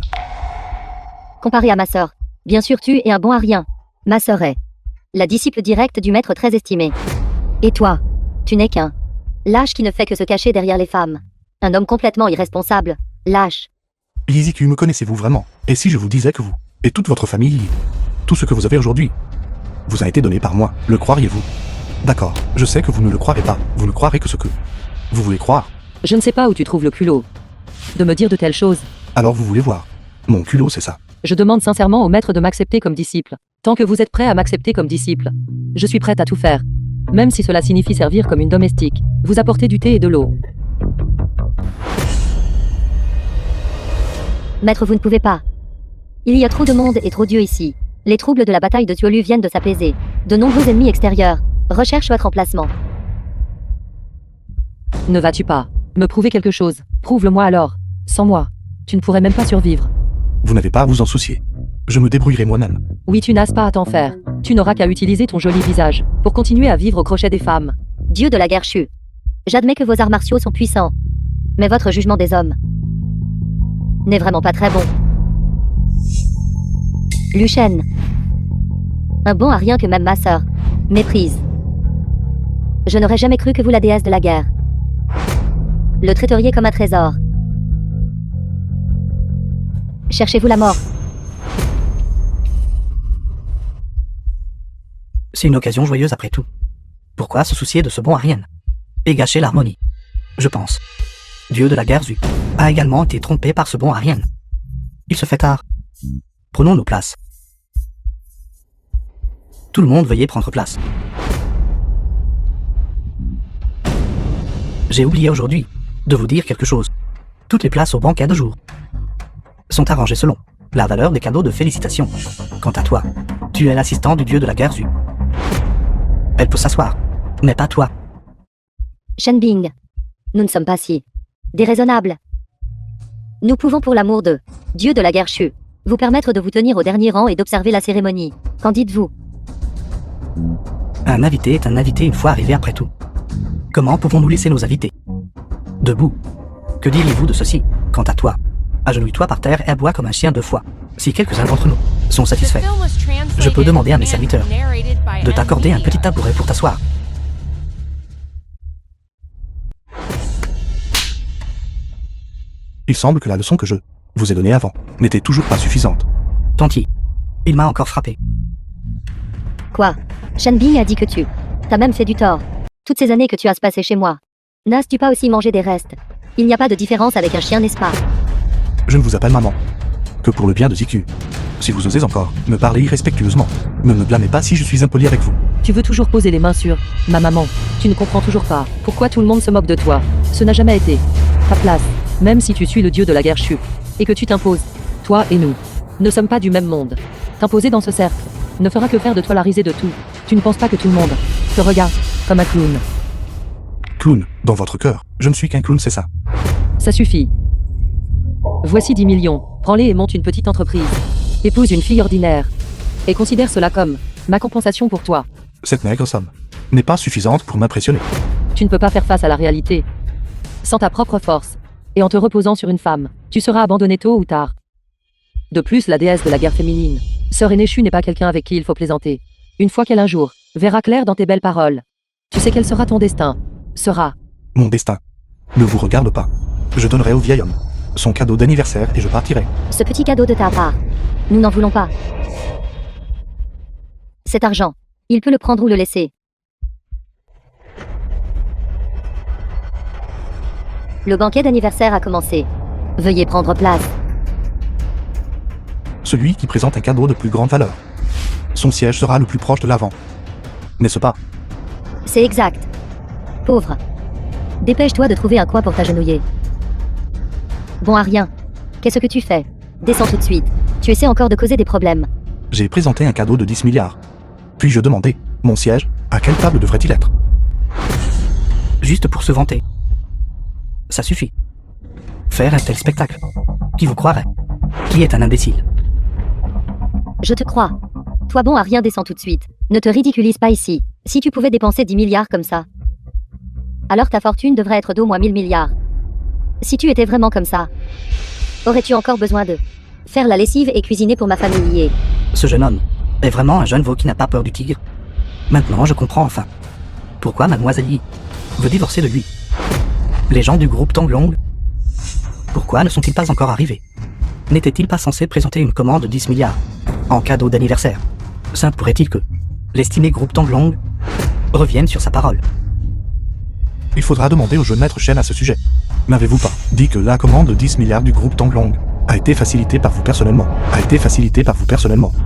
Comparé à ma sœur, bien sûr tu es un bon à rien. Ma sœur est la disciple directe du maître très estimé. Et toi, tu n'es qu'un lâche qui ne fait que se cacher derrière les femmes. Un homme complètement irresponsable, lâche. Yiziku, me connaissez-vous vraiment? Et si je vous disais que vous, et toute votre famille, tout ce que vous avez aujourd'hui, vous a été donné par moi, le croiriez-vous? D'accord, je sais que vous ne le croirez pas, vous ne croirez que ce que vous voulez croire. Je ne sais pas où tu trouves le culot de me dire de telles choses. Alors vous voulez voir. Mon culot, c'est ça. Je demande sincèrement au maître de m'accepter comme disciple. Tant que vous êtes prêt à m'accepter comme disciple, je suis prête à tout faire. Même si cela signifie servir comme une domestique, vous apporter du thé et de l'eau. Maître, vous ne pouvez pas. Il y a trop de monde et trop d'yeux ici. Les troubles de la bataille de Tuolu viennent de s'apaiser. De nombreux ennemis extérieurs recherchent votre emplacement. Ne vas-tu pas me prouver quelque chose? Prouve-le-moi alors. Sans moi, tu ne pourrais même pas survivre. Vous n'avez pas à vous en soucier. Je me débrouillerai moi-même. Oui, tu n'as pas à t'en faire. Tu n'auras qu'à utiliser ton joli visage pour continuer à vivre au crochet des femmes. Dieu de la guerre Chu. J'admets que vos arts martiaux sont puissants. Mais votre jugement des hommes n'est vraiment pas très bon. Luchen. Un bon à rien que même ma sœur méprise. Je n'aurais jamais cru que vous, la déesse de la guerre, le traiteriez comme un trésor. Cherchez-vous la mort? C'est une occasion joyeuse après tout. Pourquoi se soucier de ce bon à rien et gâcher l'harmonie? Je pense. Dieu de la guerre Zu a également été trompé par ce bon à rien. Il se fait tard. Prenons nos places. Tout le monde veuillez prendre place. J'ai oublié aujourd'hui de vous dire quelque chose. Toutes les places au banquet de jour sont arrangées selon la valeur des cadeaux de félicitations. Quant à toi, tu es l'assistant du dieu de la guerre Zu. Elle peut s'asseoir, mais pas toi. Shenbing. Nous ne sommes pas si déraisonnables. Nous pouvons pour l'amour de Dieu de la guerre Chu vous permettre de vous tenir au dernier rang et d'observer la cérémonie. Qu'en dites-vous? Un invité est un invité une fois arrivé après tout. Comment pouvons-nous laisser nos invités debout? Que diriez-vous de ceci? Quant à toi, agenouille-toi par terre et aboie comme un chien 2 fois. Si quelques-uns d'entre nous sont satisfaits, je peux demander à mes serviteurs de t'accorder un petit tabouret pour t'asseoir. Il semble que la leçon que je vous ai donnée avant n'était toujours pas suffisante. Tanti. Il m'a encore frappé. Quoi? Shen Bing a dit que tu t'as même fait du tort. Toutes ces années que tu as passées chez moi. N'as-tu pas aussi mangé des restes? Il n'y a pas de différence avec un chien, n'est-ce pas? Je ne vous appelle maman que pour le bien de Ziku. Si vous osez encore me parler irrespectueusement, ne me blâmez pas si je suis impoli avec vous. Tu veux toujours poser les mains sur ma maman. Tu ne comprends toujours pas pourquoi tout le monde se moque de toi. Ce n'a jamais été ta place. Même si tu suis le dieu de la guerre Shu et que tu t'imposes, toi et nous ne sommes pas du même monde. T'imposer dans ce cercle ne fera que faire de toi la risée de tout. Tu ne penses pas que tout le monde te regarde comme un clown. Clown, dans votre cœur, je ne suis qu'un clown, c'est ça. Ça suffit. Voici 10 millions. Prends-les et monte une petite entreprise. Épouse une fille ordinaire. Et considère cela comme ma compensation pour toi. Cette maigre somme n'est pas suffisante pour m'impressionner. Tu ne peux pas faire face à la réalité. Sans ta propre force, et en te reposant sur une femme, tu seras abandonné tôt ou tard. De plus, la déesse de la guerre féminine, Sœur aînée Shu n'est pas quelqu'un avec qui il faut plaisanter. Une fois qu'elle un jour verra clair dans tes belles paroles, tu sais quel sera ton destin. Sera. Mon destin ne vous regarde pas. Je donnerai au vieil homme son cadeau d'anniversaire et je partirai. Ce petit cadeau de ta part. Nous n'en voulons pas. Cet argent. Il peut le prendre ou le laisser. Le banquet d'anniversaire a commencé. Veuillez prendre place. Celui qui présente un cadeau de plus grande valeur. Son siège sera le plus proche de l'avant. N'est-ce pas? C'est exact. Pauvre. Dépêche-toi de trouver un coin pour t'agenouiller. Bon à rien. Qu'est-ce que tu fais? Descends tout de suite. Tu essaies encore de causer des problèmes. J'ai présenté un cadeau de 10 milliards. Puis je demandais, mon siège, à quelle table devrait-il être? Juste pour se vanter. Ça suffit. Faire un tel spectacle. Qui vous croirait? Qui est un imbécile? Je te crois. Toi bon à rien, descends tout de suite. Ne te ridiculise pas ici. Si tu pouvais dépenser 10 milliards comme ça, alors ta fortune devrait être d'au moins 1000 milliards. Si tu étais vraiment comme ça, aurais-tu encore besoin de faire la lessive et cuisiner pour ma famille? Ce jeune homme est vraiment un jeune veau qui n'a pas peur du tigre. Maintenant, je comprends enfin. Pourquoi Mademoiselle Yi veut divorcer de lui? Les gens du groupe Tonglong, pourquoi ne sont-ils pas encore arrivés? N'étaient-ils pas censés présenter une commande de 10 milliards en cadeau d'anniversaire? Ça pourrait-il que l'estimé groupe Tonglong revienne sur sa parole? Il faudra demander au jeune maître Shen à ce sujet. N'avez-vous pas dit que la commande de 10 milliards du groupe Tonglong a été facilitée par vous personnellement?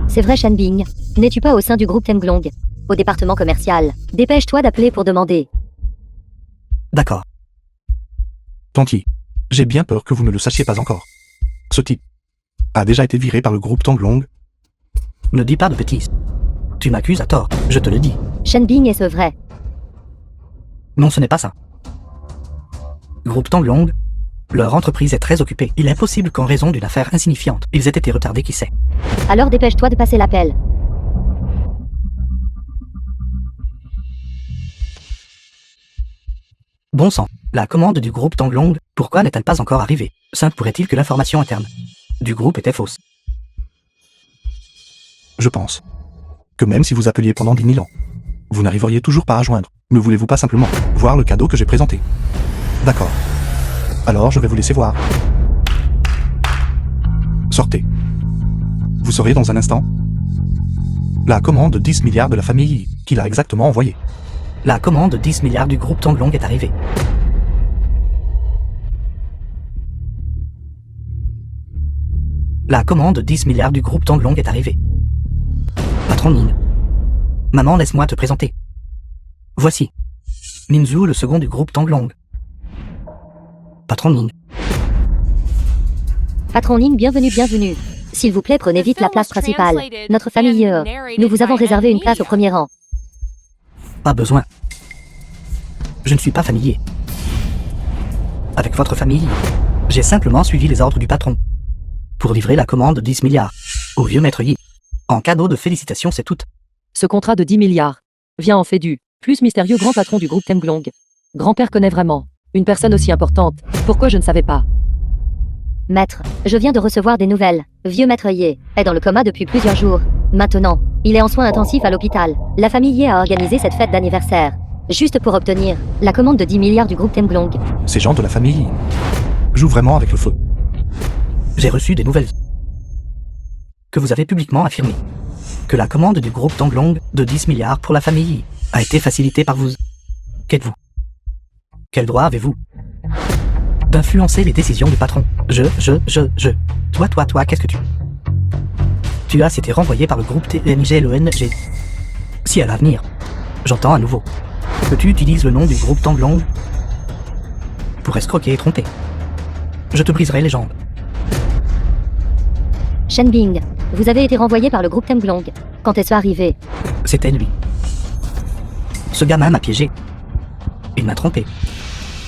C'est vrai, Shen Bing. N'es-tu pas au sein du groupe Temglong? Au département commercial. Dépêche-toi d'appeler pour demander. D'accord. Tanti, j'ai bien peur que vous ne le sachiez pas encore. Ce type a déjà été viré par le groupe Tonglong. Ne dis pas de bêtises. Tu m'accuses à tort, je te le dis. Shen Bing est-ce vrai? Non, ce n'est pas ça. Groupe Tonglong, leur entreprise est très occupée. Il est possible qu'en raison d'une affaire insignifiante, ils aient été retardés, qui sait. Alors dépêche-toi de passer l'appel. Bon sang, la commande du groupe Tonglong, pourquoi n'est-elle pas encore arrivée? Ça pourrait-il que l'information interne du groupe était fausse? Je pense que même si vous appeliez pendant 10 000 ans, vous n'arriveriez toujours pas à joindre. Ne voulez-vous pas simplement voir le cadeau que j'ai présenté? D'accord. Alors je vais vous laisser voir. Sortez. Vous saurez dans un instant la commande de 10 milliards de la famille qu'il a exactement envoyée. La commande de 10 milliards du groupe Tonglong est arrivée. La commande de 10 milliards du groupe Tonglong est arrivée. Patron Ning. Maman, laisse-moi te présenter. Voici. Minzu, le second du groupe Tonglong. Patron Ning. Patron Ling, bienvenue. S'il vous plaît, prenez vite la place principale. Notre famille, nous vous avons réservé une place au premier rang. Pas besoin. Je ne suis pas familier avec votre famille. J'ai simplement suivi les ordres du patron pour livrer la commande de 10 milliards au vieux maître Yi. En cadeau de félicitations, c'est tout. Ce contrat de 10 milliards vient en fait du plus mystérieux grand patron du groupe Temglong. Grand-père connaît vraiment une personne aussi importante. Pourquoi je ne savais pas? Maître, je viens de recevoir des nouvelles. Vieux maître Ye est dans le coma depuis plusieurs jours. Maintenant, il est en soins intensifs à l'hôpital. La famille Ye a organisé cette fête d'anniversaire juste pour obtenir la commande de 10 milliards du groupe Temglong. Ces gens de la famille jouent vraiment avec le feu. J'ai reçu des nouvelles. Que vous avez publiquement affirmé que la commande du groupe Tanglong de 10 milliards pour la famille a été facilitée par vous. Qu'êtes-vous? Quel droit avez-vous d'influencer les décisions du patron? Toi, qu'est-ce que tu... Tu as été renvoyé par le groupe TNGLONG. Si à l'avenir, j'entends à nouveau que tu utilises le nom du groupe Tanglong pour escroquer et tromper, je te briserai les jambes. Shen Bing, vous avez été renvoyé par le groupe Temglong. Quand est-ce arrivé? C'était lui. Ce gamin m'a piégé. Il m'a trompé.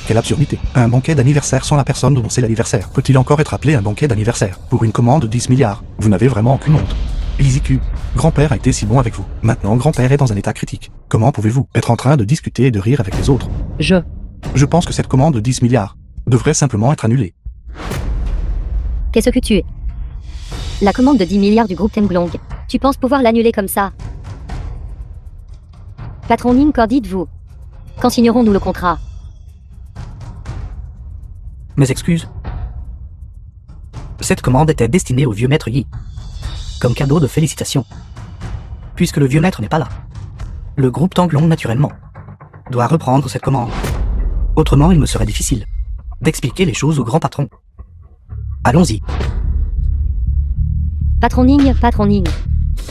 Quelle absurdité. Un banquet d'anniversaire sans la personne dont c'est l'anniversaire. Peut-il encore être appelé un banquet d'anniversaire? Pour une commande de 10 milliards, vous n'avez vraiment aucune honte. Easy Q. Grand-père a été si bon avec vous. Maintenant, grand-père est dans un état critique. Comment pouvez-vous être en train de discuter et de rire avec les autres? Je pense que cette commande de 10 milliards devrait simplement être annulée. Qu'est-ce que tu es? La commande de 10 milliards du groupe Temglong. Tu penses pouvoir l'annuler comme ça? Patron Ning, qu'en dites-vous? Quand signerons-nous le contrat? Mes excuses. Cette commande était destinée au vieux maître Yi. Comme cadeau de félicitations. Puisque le vieux maître n'est pas là, le groupe Tanglong, naturellement, doit reprendre cette commande. Autrement, il me serait difficile d'expliquer les choses au grand patron. Allons-y. Patron Ning.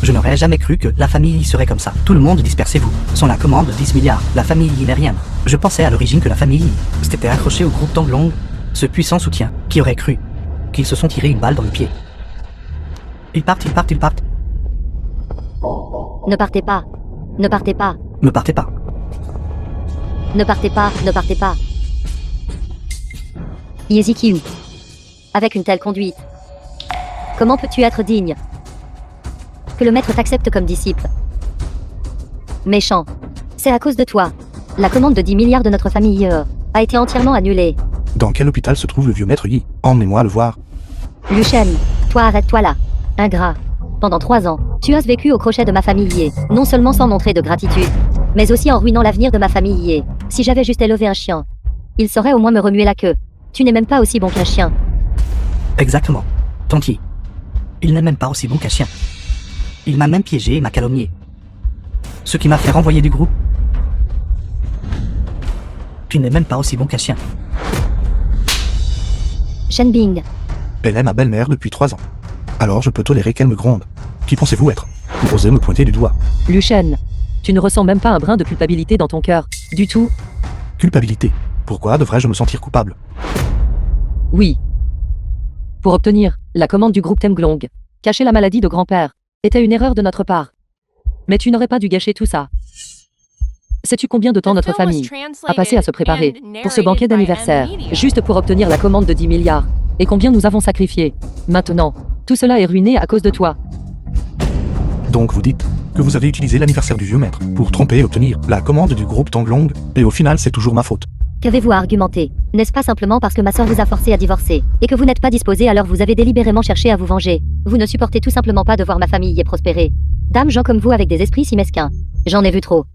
Je n'aurais jamais cru que la famille Yi serait comme ça. Tout le monde dispersez-vous. Sans la commande de 10 milliards, la famille Yi n'est rien. Je pensais à l'origine que la famille Yi s'était accrochée au groupe Tanglong, ce puissant soutien. Qui aurait cru qu'ils se sont tirés une balle dans le pied? Ils partent. Ne partez pas. Ne partez pas. Ne partez pas. Yezikiu. Avec une telle conduite, comment peux-tu être digne que le maître t'accepte comme disciple? Méchant. C'est à cause de toi. La commande de 10 milliards de notre famille a été entièrement annulée. Dans quel hôpital se trouve le vieux maître Yi? Emmenez-moi le voir. Lu Shen, toi arrête-toi là. Ingrat. Pendant 3 ans, tu as vécu au crochet de ma famille Yi, non seulement sans montrer de gratitude, mais aussi en ruinant l'avenir de ma famille Yi. Si j'avais juste élevé un chien, il saurait au moins me remuer la queue. Tu n'es même pas aussi bon qu'un chien. Exactement. Tonti. Il n'est même pas aussi bon qu'un chien. Il m'a même piégé et m'a calomnié. Ce qui m'a fait renvoyer du groupe. Tu n'es même pas aussi bon qu'un chien. Shen Bing. Elle est ma belle-mère depuis 3 ans. Alors je peux tolérer qu'elle me gronde. Qui pensez-vous être? Vous osez me pointer du doigt. Lu Shen, tu ne ressens même pas un brin de culpabilité dans ton cœur, du tout? Culpabilité. Pourquoi devrais-je me sentir coupable? Oui. Pour obtenir la commande du groupe Temglong, cacher la maladie de grand-père, était une erreur de notre part. Mais tu n'aurais pas dû gâcher tout ça. Sais-tu combien de temps notre famille a passé à se préparer pour ce banquet d'anniversaire, juste pour obtenir la commande de 10 milliards? Et combien nous avons sacrifié? Maintenant, tout cela est ruiné à cause de toi. Donc vous dites que vous avez utilisé l'anniversaire du vieux maître pour tromper et obtenir la commande du groupe Tanglong, et au final c'est toujours ma faute. Qu'avez-vous à argumenter? N'est-ce pas simplement parce que ma sœur vous a forcé à divorcer, et que vous n'êtes pas disposé, alors vous avez délibérément cherché à vous venger? Vous ne supportez tout simplement pas de voir ma famille y prospérer. Dames gens comme vous avec des esprits si mesquins. J'en ai vu trop.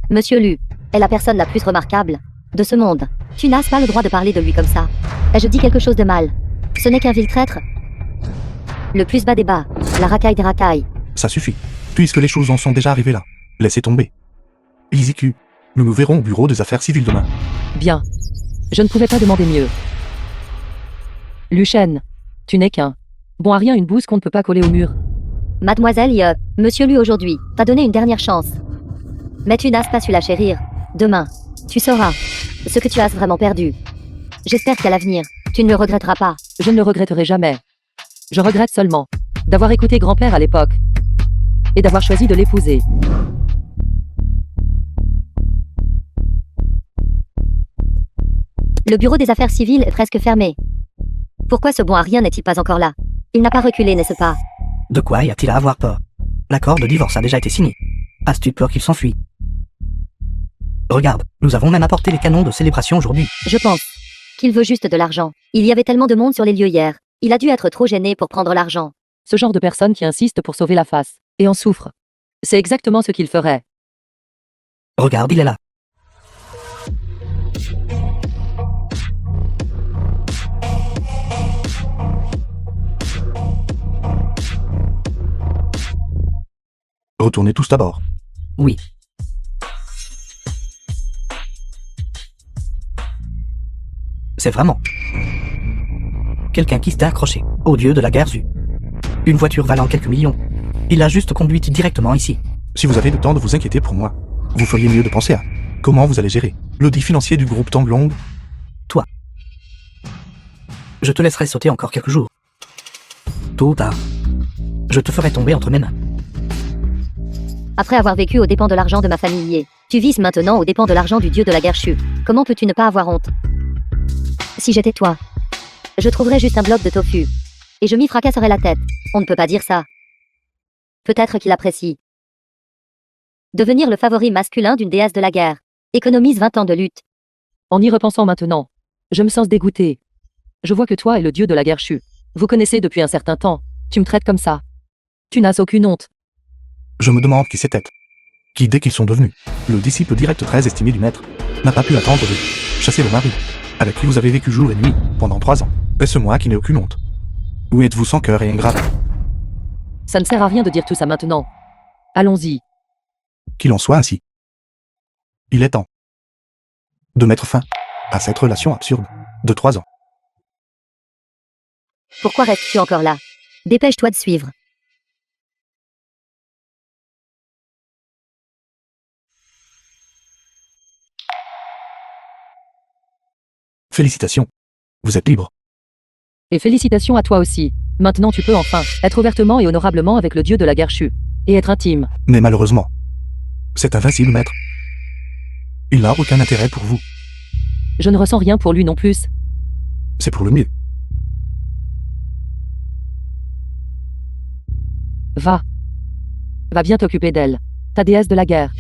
Monsieur Lu est la personne la plus remarquable de ce monde. Tu n'as pas le droit de parler de lui comme ça. Ai-je dit quelque chose de mal? Ce n'est qu'un vil traître. Le plus bas des bas, la racaille des racailles. Ça suffit. Puisque les choses en sont déjà arrivées là. Laissez tomber. Easy Q. Nous nous verrons au bureau des affaires civiles demain. Bien. Je ne pouvais pas demander mieux. Lu Shen, tu n'es qu'un bon à rien, une bouse qu'on ne peut pas coller au mur. Mademoiselle Monsieur Lu aujourd'hui t'a donné une dernière chance. Mais tu n'as pas su la chérir. Demain, tu sauras ce que tu as vraiment perdu. J'espère qu'à l'avenir, tu ne le regretteras pas. Je ne le regretterai jamais. Je regrette seulement d'avoir écouté grand-père à l'époque et d'avoir choisi de l'épouser. Le bureau des affaires civiles est presque fermé. Pourquoi ce bon à rien n'est-il pas encore là? Il n'a pas reculé, n'est-ce pas? De quoi y a-t-il à avoir peur? L'accord de divorce a déjà été signé. As-tu peur qu'il s'enfuit? Regarde, nous avons même apporté les canons de célébration aujourd'hui. Je pense qu'il veut juste de l'argent. Il y avait tellement de monde sur les lieux hier. Il a dû être trop gêné pour prendre l'argent. Ce genre de personne qui insiste pour sauver la face et en souffre. C'est exactement ce qu'il ferait. Regarde, il est là. Retournez tous d'abord. Oui. C'est vraiment quelqu'un qui s'était accroché au dieu de la guerre Zu. Une voiture valant quelques millions. Il l'a juste conduite directement ici. Si vous avez le temps de vous inquiéter pour moi, vous feriez mieux de penser à comment vous allez gérer l'audit financier du groupe Tanglong. Je te laisserai sauter encore quelques jours. Tôt ou tard, je te ferai tomber entre mes mains. Après avoir vécu aux dépens de l'argent de ma famille, tu vises maintenant aux dépens de l'argent du dieu de la guerre Shu. Comment peux-tu ne pas avoir honte? Si j'étais toi, je trouverais juste un bloc de tofu. Et je m'y fracasserais la tête. On ne peut pas dire ça. Peut-être qu'il apprécie. Devenir le favori masculin d'une déesse de la guerre. Économise 20 ans de lutte. En y repensant maintenant, je me sens dégoûté. Je vois que toi et le dieu de la guerre Shu, vous connaissez depuis un certain temps. Tu me traites comme ça. Tu n'as aucune honte. Je me demande qui c'était. Qui, dès qu'ils sont devenus le disciple direct très estimé du maître, n'a pas pu attendre de chasser le mari, avec qui vous avez vécu jour et nuit pendant 3 ans. Est-ce moi qui n'ai aucune honte? Ou êtes-vous sans cœur et ingrat? Ça ne sert à rien de dire tout ça maintenant. Allons-y. Qu'il en soit ainsi. Il est temps de mettre fin à cette relation absurde de 3 ans. Pourquoi restes-tu encore là? Dépêche-toi de suivre. Félicitations. Vous êtes libre. Et félicitations à toi aussi. Maintenant tu peux enfin être ouvertement et honorablement avec le dieu de la guerre Shu. Et être intime. Mais malheureusement, c'est invincible, maître. Il n'a aucun intérêt pour vous. Je ne ressens rien pour lui non plus. C'est pour le mieux. Va. Va bien t'occuper d'elle. Ta déesse de la guerre.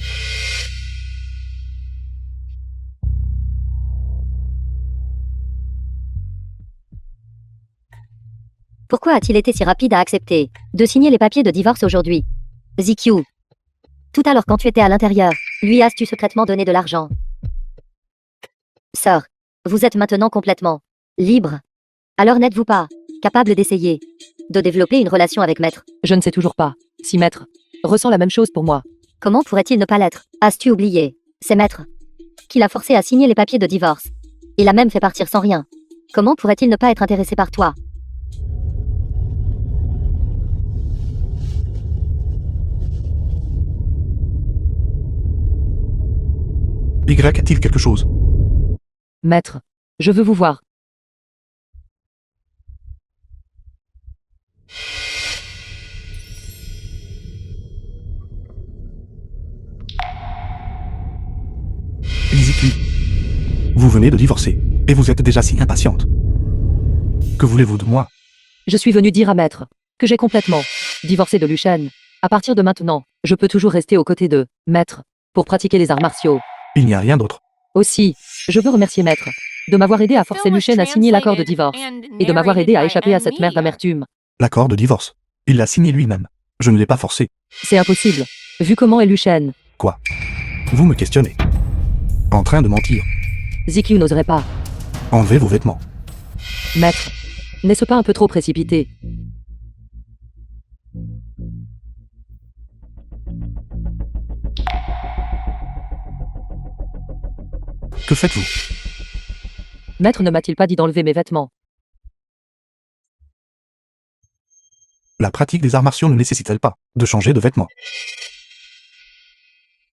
Pourquoi a-t-il été si rapide à accepter de signer les papiers de divorce aujourd'hui? ZQ. Tout à l'heure quand tu étais à l'intérieur, lui as-tu secrètement donné de l'argent? Sœur, vous êtes maintenant complètement libre. Alors n'êtes-vous pas capable d'essayer de développer une relation avec maître? Je ne sais toujours pas si maître ressent la même chose pour moi. Comment pourrait-il ne pas l'être? As-tu oublié? C'est maître qui l'a forcé à signer les papiers de divorce. Il a même fait partir sans rien. Comment pourrait-il ne pas être intéressé par toi? Y a-t-il quelque chose? Maître, je veux vous voir. Easy. Vous venez de divorcer, et vous êtes déjà si impatiente. Que voulez-vous de moi? Je suis venu dire à maître que j'ai complètement divorcé de Luchen. À partir de maintenant, je peux toujours rester aux côtés de maître pour pratiquer les arts martiaux. Il n'y a rien d'autre. Aussi, je veux remercier maître de m'avoir aidé à forcer Luchen à signer l'accord de divorce et de m'avoir aidé à échapper à cette mer d'amertume. L'accord de divorce. Il l'a signé lui-même. Je ne l'ai pas forcé. C'est impossible, vu comment est Luchen. Quoi? Vous me questionnez. En train de mentir. ZQ n'oserait pas. Enlevez vos vêtements. Maître, n'est-ce pas un peu trop précipité? Que faites-vous? Maître ne m'a-t-il pas dit d'enlever mes vêtements? La pratique des arts martiaux ne nécessite-t-elle pas de changer de vêtements?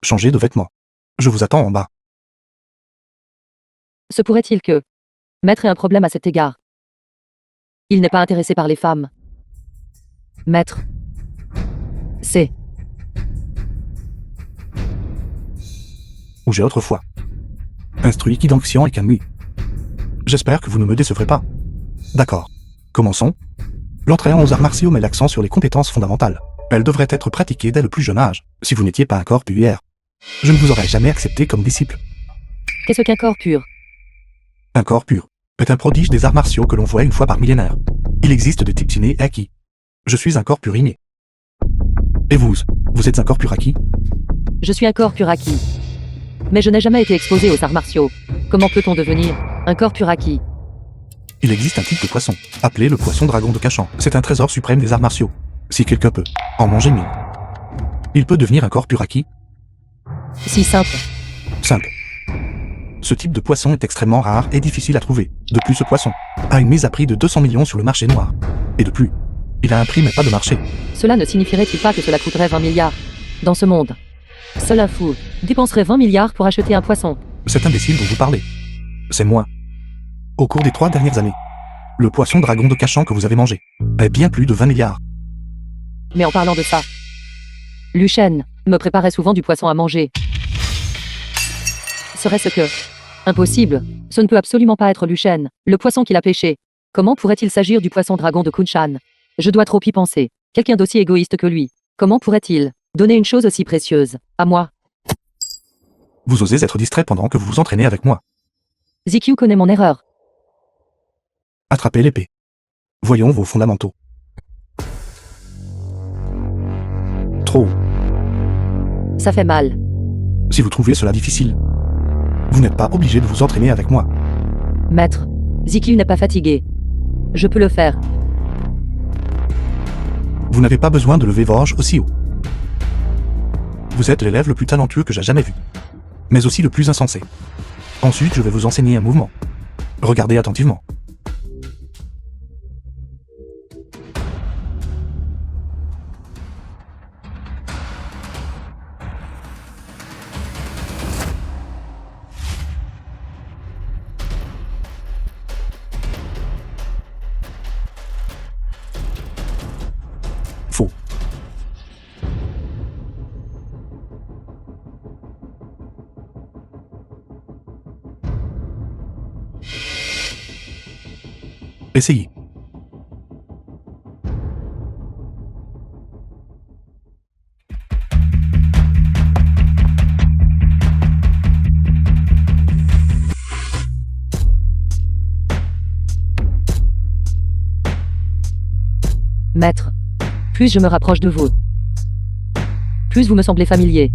Changer de vêtements. Je vous attends en bas. Se pourrait-il que maître ait un problème à cet égard? Il n'est pas intéressé par les femmes. Maître. C'est. Ou j'ai autrefois instruit Kidanxian et Kamui. J'espère que vous ne me décevrez pas. D'accord. Commençons. L'entrée aux arts martiaux met l'accent sur les compétences fondamentales. Elles devraient être pratiquées dès le plus jeune âge, si vous n'étiez pas un corps pur. Je ne vous aurais jamais accepté comme disciple. Qu'est-ce qu'un corps pur? Un corps pur est un prodige des arts martiaux que l'on voit une fois par millénaire. Il existe des types innés et acquis. Je suis un corps pur inné. Et vous êtes un corps pur acquis? Je suis un corps pur acquis. Mais je n'ai jamais été exposé aux arts martiaux. Comment peut-on devenir un corps pur acquis? Il existe un type de poisson, appelé le poisson dragon de Cachan. C'est un trésor suprême des arts martiaux. Si quelqu'un peut en manger 1000, Il peut devenir un corps pur acquis. Si simple. Simple. Ce type de poisson est extrêmement rare et difficile à trouver. De plus, ce poisson a une mise à prix de 200 millions sur le marché noir. Et de plus, il a un prix mais pas de marché. Cela ne signifierait-il pas que cela coûterait 20 milliards? Dans ce monde, seul un fou dépenserait 20 milliards pour acheter un poisson. Cet imbécile dont vous parlez, c'est moi. Au cours des 3 dernières années, le poisson dragon de Cachan que vous avez mangé est bien plus de 20 milliards. Mais en parlant de ça, Luchen me préparait souvent du poisson à manger. Serait-ce que... Impossible. Ce ne peut absolument pas être Luchen, le poisson qu'il a pêché. Comment pourrait-il s'agir du poisson dragon de Kunshan? Je dois trop y penser. Quelqu'un d'aussi égoïste que lui. Comment pourrait-il donner une chose aussi précieuse à moi? Vous osez être distrait pendant que vous vous entraînez avec moi. ZQ connaît mon erreur. Attrapez l'épée. Voyons vos fondamentaux. Trop. Ça fait mal. Si vous trouvez cela difficile, vous n'êtes pas obligé de vous entraîner avec moi. Maître, ZQ n'est pas fatigué. Je peux le faire. Vous n'avez pas besoin de lever Vorge aussi haut. Vous êtes l'élève le plus talentueux que j'ai jamais vu. Mais aussi le plus insensé. Ensuite, je vais vous enseigner un mouvement. Regardez attentivement. Faux. Essayez. Maître, plus je me rapproche de vous, plus vous me semblez familier.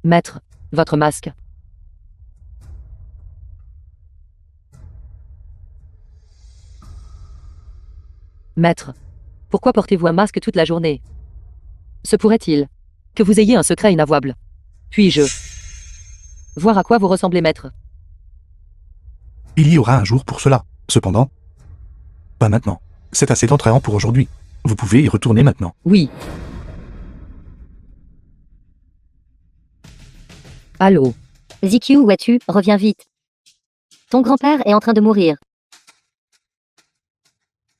Maître, votre masque. Maître, pourquoi portez-vous un masque toute la journée? Se pourrait-il que vous ayez un secret inavouable? Puis-je voir à quoi vous ressemblez, maître? Il y aura un jour pour cela. Cependant, pas maintenant. C'est assez d'entraînement pour aujourd'hui. Vous pouvez y retourner maintenant. Oui. Allô? ZQ, où es-tu? Reviens vite. Ton grand-père est en train de mourir.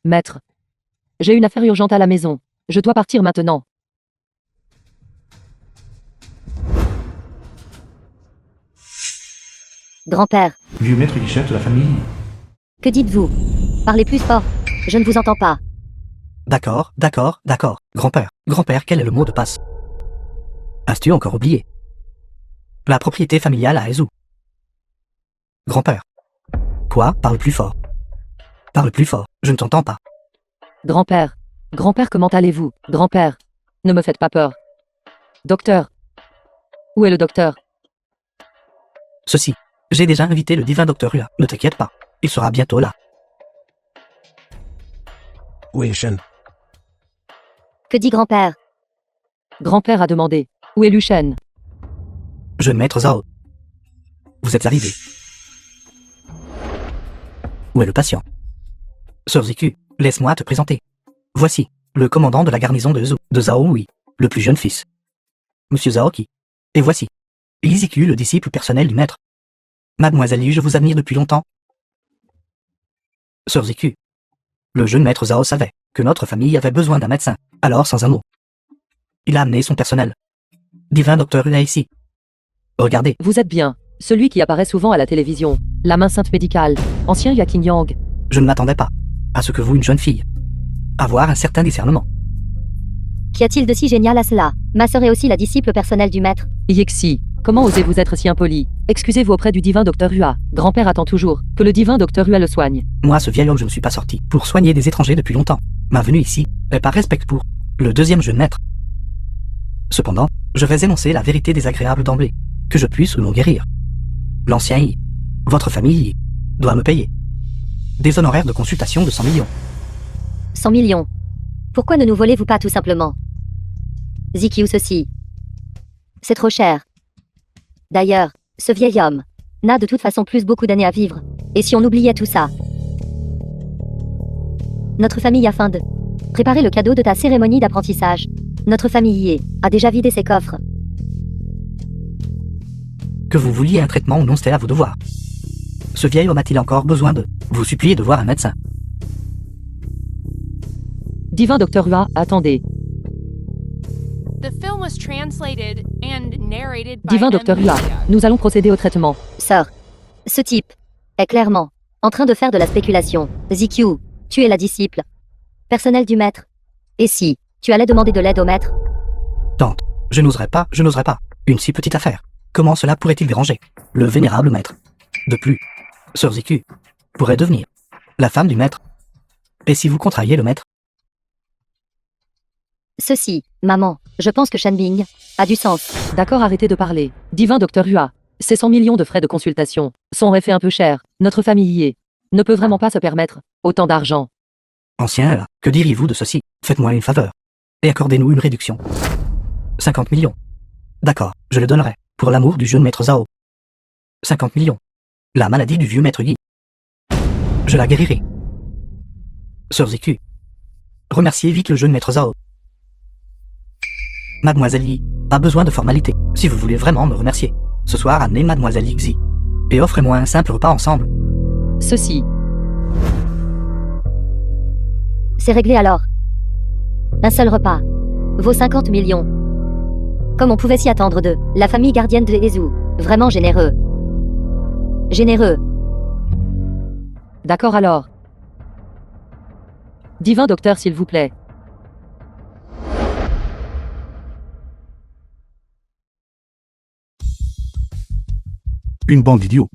Maître, j'ai une affaire urgente à la maison. Je dois partir maintenant. Grand-père, Vieux maître Guichet de la famille. que dites-vous? Parlez plus fort. Je ne vous entends pas. D'accord, d'accord, d'accord. Grand-père, grand-père, quel est le mot de passe? As-tu encore oublié? La propriété familiale à Ezu. Grand-père. Quoi? Parle plus fort. Parle plus fort, je ne t'entends pas. Grand-père. Grand-père, comment allez-vous? Grand-père. Ne me faites pas peur. Docteur. Où est le docteur? Ceci. J'ai déjà invité le divin docteur Rua. Ne t'inquiète pas. Il sera bientôt là. Oui, Shen. Que dit grand-père? Grand-père a demandé. Où est Luchen? Jeune maître Zhao. Vous êtes arrivé. Où est le patient? Sœur Ziku, laisse-moi te présenter. Voici, le commandant de la garnison de Zhou, de Zhao Hui, le plus jeune fils. Monsieur Zhaoki. Et voici, Li Ziku, le disciple personnel du maître. Mademoiselle Li, je vous admire depuis longtemps. Sœur Ziku. Le jeune maître Zhao savait que notre famille avait besoin d'un médecin, alors sans un mot. Il a amené son personnel. Divin docteur Rua ici. Regardez. Vous êtes bien. Celui qui apparaît souvent à la télévision. La main sainte médicale. Ancien Yakin Yang. Je ne m'attendais pas à ce que vous, une jeune fille, avoir un certain discernement. Qu'y a-t-il de si génial à cela? Ma sœur est aussi la disciple personnelle du maître. Yexi. Comment osez-vous être si impoli? Excusez-vous auprès du divin docteur Rua. Grand-père attend toujours que le divin docteur Rua le soigne. Moi, ce vieil homme, je ne suis pas sorti pour soigner des étrangers depuis longtemps. Ma venue ici est par respect pour le deuxième jeune maître. Cependant, je vais énoncer la vérité désagréable d'emblée, que je puisse ou non guérir. L'ancien I, votre famille I, doit me payer des honoraires de consultation de 100 millions. 100 millions. Pourquoi ne nous volez-vous pas tout simplement? ZQ ceci. C'est trop cher. D'ailleurs, ce vieil homme n'a de toute façon plus beaucoup d'années à vivre. Et si on oubliait tout ça? Notre famille afin de préparer le cadeau de ta cérémonie d'apprentissage. Notre famille a déjà vidé ses coffres. Que vous vouliez un traitement ou non, c'était à vous de voir. Ce vieil homme a-t-il encore besoin de vous supplier de voir un médecin? Divin Docteur Hua, attendez. The film was translated and narrated by Divin Docteur Hua, Media. nous allons procéder au traitement. Sœur, ce type est clairement en train de faire de la spéculation. ZQ, tu es la disciple personnelle du maître. Et si tu allais demander de l'aide au maître? Tante, je n'oserais pas. Une si petite affaire. Comment cela pourrait-il déranger le vénérable maître? De plus, Sœur ZQ pourrait devenir la femme du maître. Et si vous contrariez le maître? Ceci, maman, je pense que Shanbing a du sens. D'accord, arrêtez de parler. Divin Docteur Hua, ces 100 millions de frais de consultation sont fait un peu cher. Notre famille ne peut vraiment pas se permettre autant d'argent. Ancien, que diriez-vous de ceci? Faites-moi une faveur. Et accordez-nous une réduction. 50 millions. D'accord, je le donnerai. Pour l'amour du jeune maître Zhao. 50 millions. La maladie du vieux maître Yi. Je la guérirai. Sœur ZQ. Remerciez vite le jeune maître Zhao. Mademoiselle Yi a besoin de formalités. Si vous voulez vraiment me remercier, ce soir amenez Mademoiselle Yi Xi. Et offrez-moi un simple repas ensemble. Ceci, C'est réglé alors. Un seul repas vaut 50 millions. Comme on pouvait s'y attendre de la famille gardienne de Ezu. Vraiment généreux. Généreux. d'accord alors. Divin Docteur, s'il vous plaît. Une bande d'idiots.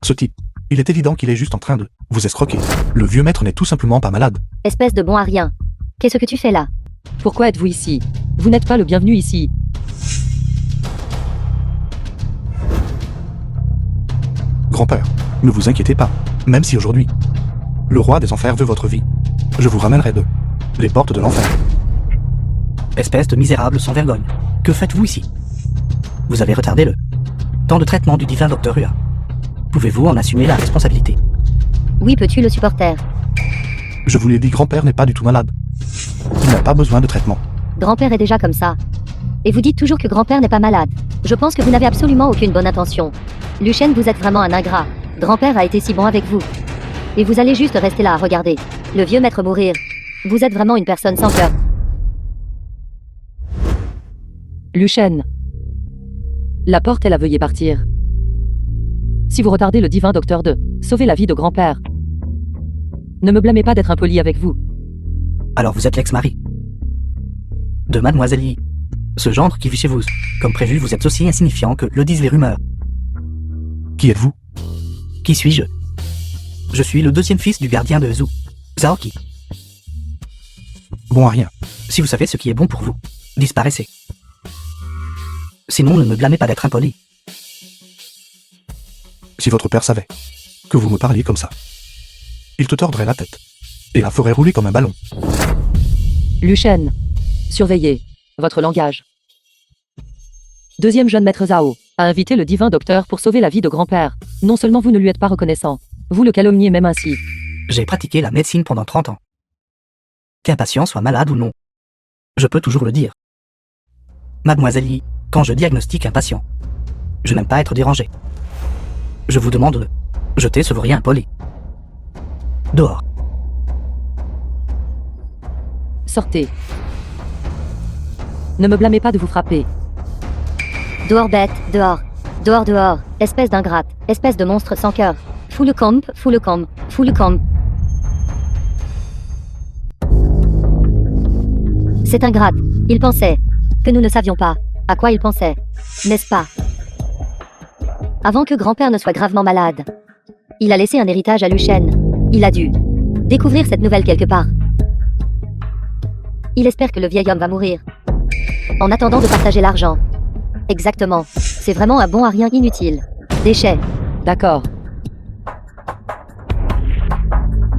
Ce type, il est évident qu'il est juste en train de vous escroquer. Le vieux maître n'est tout simplement pas malade. Espèce de bon à rien. Qu'est-ce que tu fais là? Pourquoi êtes-vous ici? Vous n'êtes pas le bienvenu ici. Grand-père, ne vous inquiétez pas, même si aujourd'hui, le roi des enfers veut votre vie, je vous ramènerai de les portes de l'enfer. Espèce de misérable sans vergogne. Que faites-vous ici? Vous avez retardé le temps de traitement du divin Docteur Hua. Pouvez-vous en assumer la responsabilité? Oui, peux-tu le supporter? Je vous l'ai dit, grand-père n'est pas du tout malade. Il n'a pas besoin de traitement. Grand-père est déjà comme ça. Et vous dites toujours que grand-père n'est pas malade. Je pense que vous n'avez absolument aucune bonne intention. Lucien, vous êtes vraiment un ingrat. Grand-père a été si bon avec vous. Et vous allez juste rester là à regarder le vieux maître mourir. Vous êtes vraiment une personne sans cœur. Lucien. La porte est là, veuillez partir. Si vous retardez le divin docteur de sauver la vie de grand-père, ne me blâmez pas d'être impoli avec vous. Alors vous êtes l'ex-mari de Mademoiselle Yi. Ce gendre qui vit chez vous. Comme prévu, vous êtes aussi insignifiant que le disent les rumeurs. Qui êtes-vous? Qui suis-je? Je suis le deuxième fils du gardien de Zhou, Zhaoqi. Bon à rien. Si vous savez ce qui est bon pour vous, disparaissez. Sinon, ne me blâmez pas d'être impoli. Si votre père savait que vous me parliez comme ça, il te tordrait la tête et la ferait rouler comme un ballon. Lucien. Surveillez votre langage. Deuxième jeune maître Zhao a invité le divin docteur pour sauver la vie de grand-père. Non seulement vous ne lui êtes pas reconnaissant, vous le calomniez même ainsi. J'ai pratiqué la médecine pendant 30 ans. Qu'un patient soit malade ou non, je peux toujours le dire. Mademoiselle Yi, quand je diagnostique un patient, je n'aime pas être dérangé. Je vous demande de jeter ce vaurien impoli. Dehors. Sortez. Ne me blâmez pas de vous frapper. Dehors bête, dehors. Dehors, dehors. Espèce d'ingrate. Espèce de monstre sans cœur. Fous le camp, fous le camp, fous le camp. C'est ingrate. Il pensait que nous ne savions pas à quoi il pensait. N'est-ce pas? Avant que grand-père ne soit gravement malade, il a laissé un héritage à Lucien. Il a dû découvrir cette nouvelle quelque part. Il espère que le vieil homme va mourir en attendant de partager l'argent. Exactement. C'est vraiment un bon à rien inutile. Déchets. D'accord.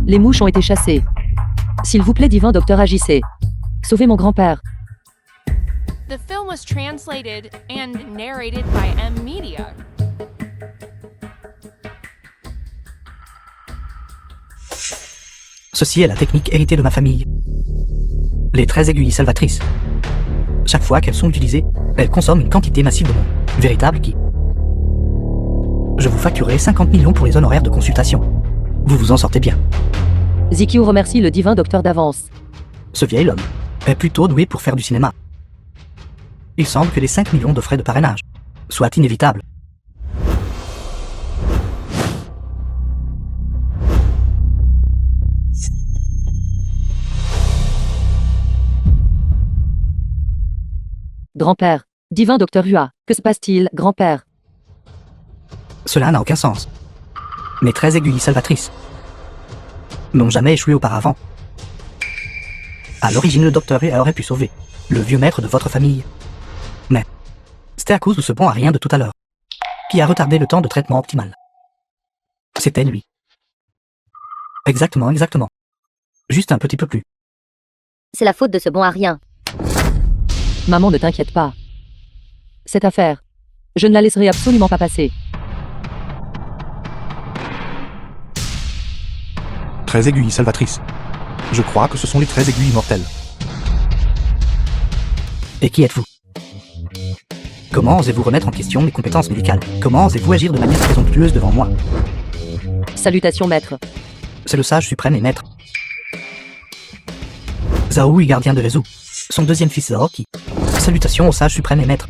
Les mouches ont été chassées. S'il vous plaît, divin docteur, agissez. Sauvez mon grand-père. The film was translated and narrated by M Media. Ceci est la technique héritée de ma famille. Les 13 aiguilles salvatrices. Chaque fois qu'elles sont utilisées, elles consomment une quantité massive de monde. Véritable qui. Je vous facturerai 50 millions pour les honoraires de consultation. Vous vous en sortez bien. Zikio remercie le divin docteur d'avance. Ce vieil homme est plutôt doué pour faire du cinéma. Il semble que les 5 millions de frais de parrainage soient inévitables. Grand-père. Divin docteur Hua. Que se passe-t-il, grand-père? Cela n'a aucun sens. Mes 13 aiguilles salvatrices n'ont jamais échoué auparavant. À l'origine, le docteur Hua aurait pu sauver le vieux maître de votre famille. Mais c'était à cause de ce bon à rien de tout à l'heure, qui a retardé le temps de traitement optimal. C'était lui. Exactement. Juste un petit peu plus. C'est la faute de ce bon à rien. Maman, ne t'inquiète pas. Cette affaire, je ne la laisserai absolument pas passer. 13 aiguilles salvatrices. Je crois que ce sont les 13 aiguilles immortelles. Et qui êtes-vous? Comment osez-vous remettre en question mes compétences médicales? Comment osez-vous agir de manière présomptueuse devant moi? Salutations, maître. C'est le sage suprême et maître. Zhao Hui, gardien de Lezu. Son deuxième fils Zhao Qi. Salutations au sage suprême et maître.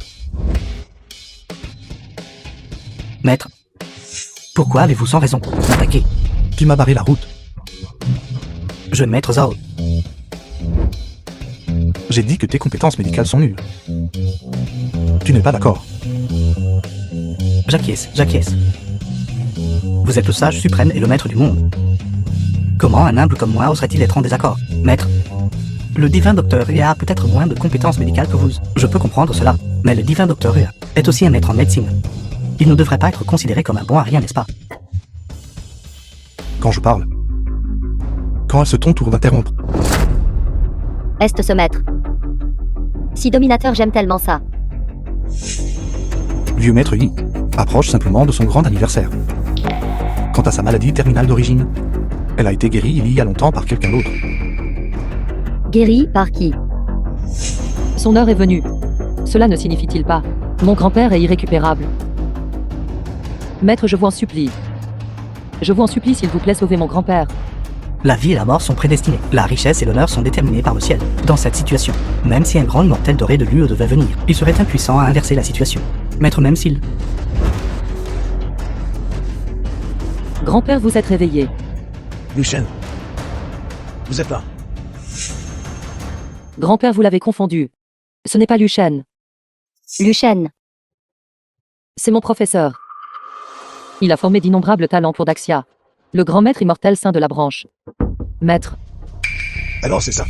Maître, pourquoi avez-vous sans raison m'attaqué? Tu m'as barré la route. Jeune maître Zhao. J'ai dit que tes compétences médicales sont nulles. Tu n'es pas d'accord. J'acquiesce. Vous êtes le sage suprême et le maître du monde. Comment un humble comme moi oserait-il être en désaccord? Maître, le divin docteur Hua a peut-être moins de compétences médicales que vous. Je peux comprendre cela, mais le divin docteur Hua est aussi un maître en médecine. Il ne devrait pas être considéré comme un bon à rien, n'est-ce pas? Quand je parle. Quand est-ce ton tour d'interrompre? Est ce maître. Si dominateur, j'aime tellement ça. Vieux maître Yi approche simplement de son grand anniversaire. Quant à sa maladie terminale d'origine, elle a été guérie il y a longtemps par quelqu'un d'autre. Guéri par qui? Son heure est venue. Cela ne signifie-t-il pas? Mon grand-père est irrécupérable. Maître, je vous en supplie. Je vous en supplie, s'il vous plaît, sauvez mon grand-père. La vie et la mort sont prédestinés. La richesse et l'honneur sont déterminés par le ciel. Dans cette situation, même si un grand immortel doré de Luo devait venir, il serait impuissant à inverser la situation. Maître, même s'il... Grand-père, vous êtes réveillé. Liu Shen, vous êtes là. Grand-père, vous l'avez confondu. Ce n'est pas Liu Shen. Liu Shen. C'est mon professeur. Il a formé d'innombrables talents pour Daxia, le grand maître immortel saint de la branche. Maître, Alors c'est ça.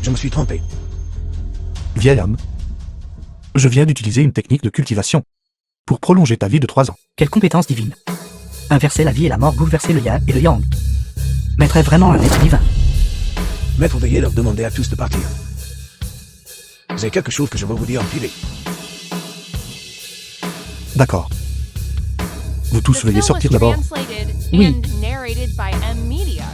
Je me suis trompé. Vieil homme. Je viens d'utiliser une technique de cultivation pour prolonger ta vie de 3 ans. Quelle compétence divine! Inverser la vie et la mort, bouleverser le yin et le yang. Maître est vraiment un être divin. Maître, veuillez leur demander à tous de partir. J'ai quelque chose que je veux vous dire en privé. D'accord. Vous tous The veuillez film was sortir d'abord. translated Oui. and narrated by M Media.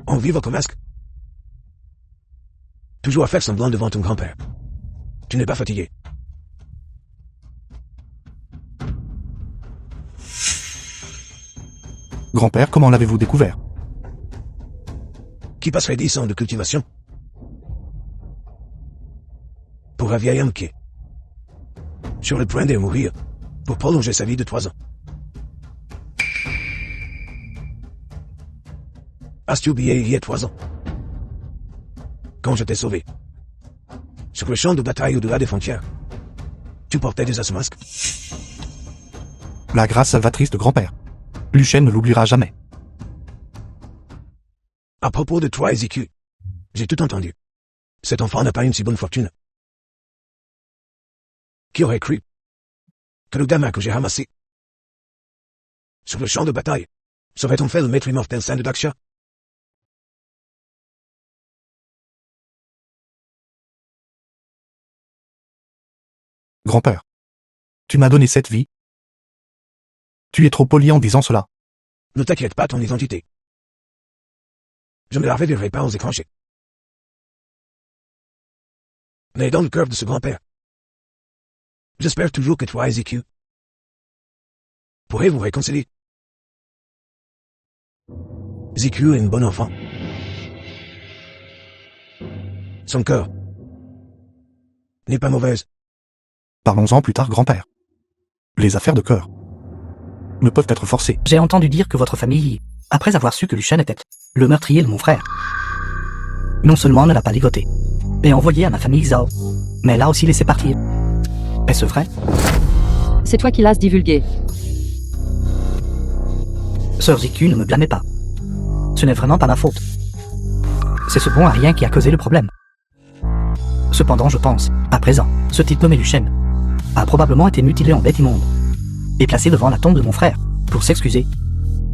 On vit votre masque. Toujours à faire semblant devant ton grand-père. Tu n'es pas fatigué. Grand-père, comment l'avez-vous découvert? Qui passerait 10 ans de cultivation pour un vieil homme qui est sur le point de mourir pour prolonger sa vie de 3 ans. As-tu oublié il y a 3 ans, quand je t'ai sauvé sur le champ de bataille au-delà des frontières, tu portais déjà ce masque? La grâce salvatrice de grand-père. Luchen ne l'oubliera jamais. À propos de toi, Ezekiel, j'ai tout entendu. Cet enfant n'a pas une si bonne fortune. Qui aurait cru que le gamin que j'ai ramassé sur le champ de bataille serait en fait le maître immortel saint de Daxia? Grand-père. Tu m'as donné cette vie. Tu es trop poli en disant cela. Ne t'inquiète pas ton identité. Je ne la révélerai pas aux étrangers. Mais dans le cœur de ce grand-père, j'espère toujours que toi, Ezekiel, pourrez vous réconcilier. Ezekiel est un bon enfant. Son cœur n'est pas mauvaise. Parlons-en plus tard, grand-père. Les affaires de cœur ne peuvent être forcées. J'ai entendu dire que votre famille, après avoir su que Luchen était le meurtrier de mon frère, non seulement ne l'a pas ligoté, et envoyé à ma famille Zhao, mais l'a aussi laissé partir. Est-ce vrai? C'est toi qui l'as divulgué. Sœur Ziku, ne me blâmez pas. Ce n'est vraiment pas ma faute. C'est ce bon à rien qui a causé le problème. Cependant, je pense, à présent, ce type nommé Luchen a probablement été mutilé en bête immonde et placé devant la tombe de mon frère pour s'excuser.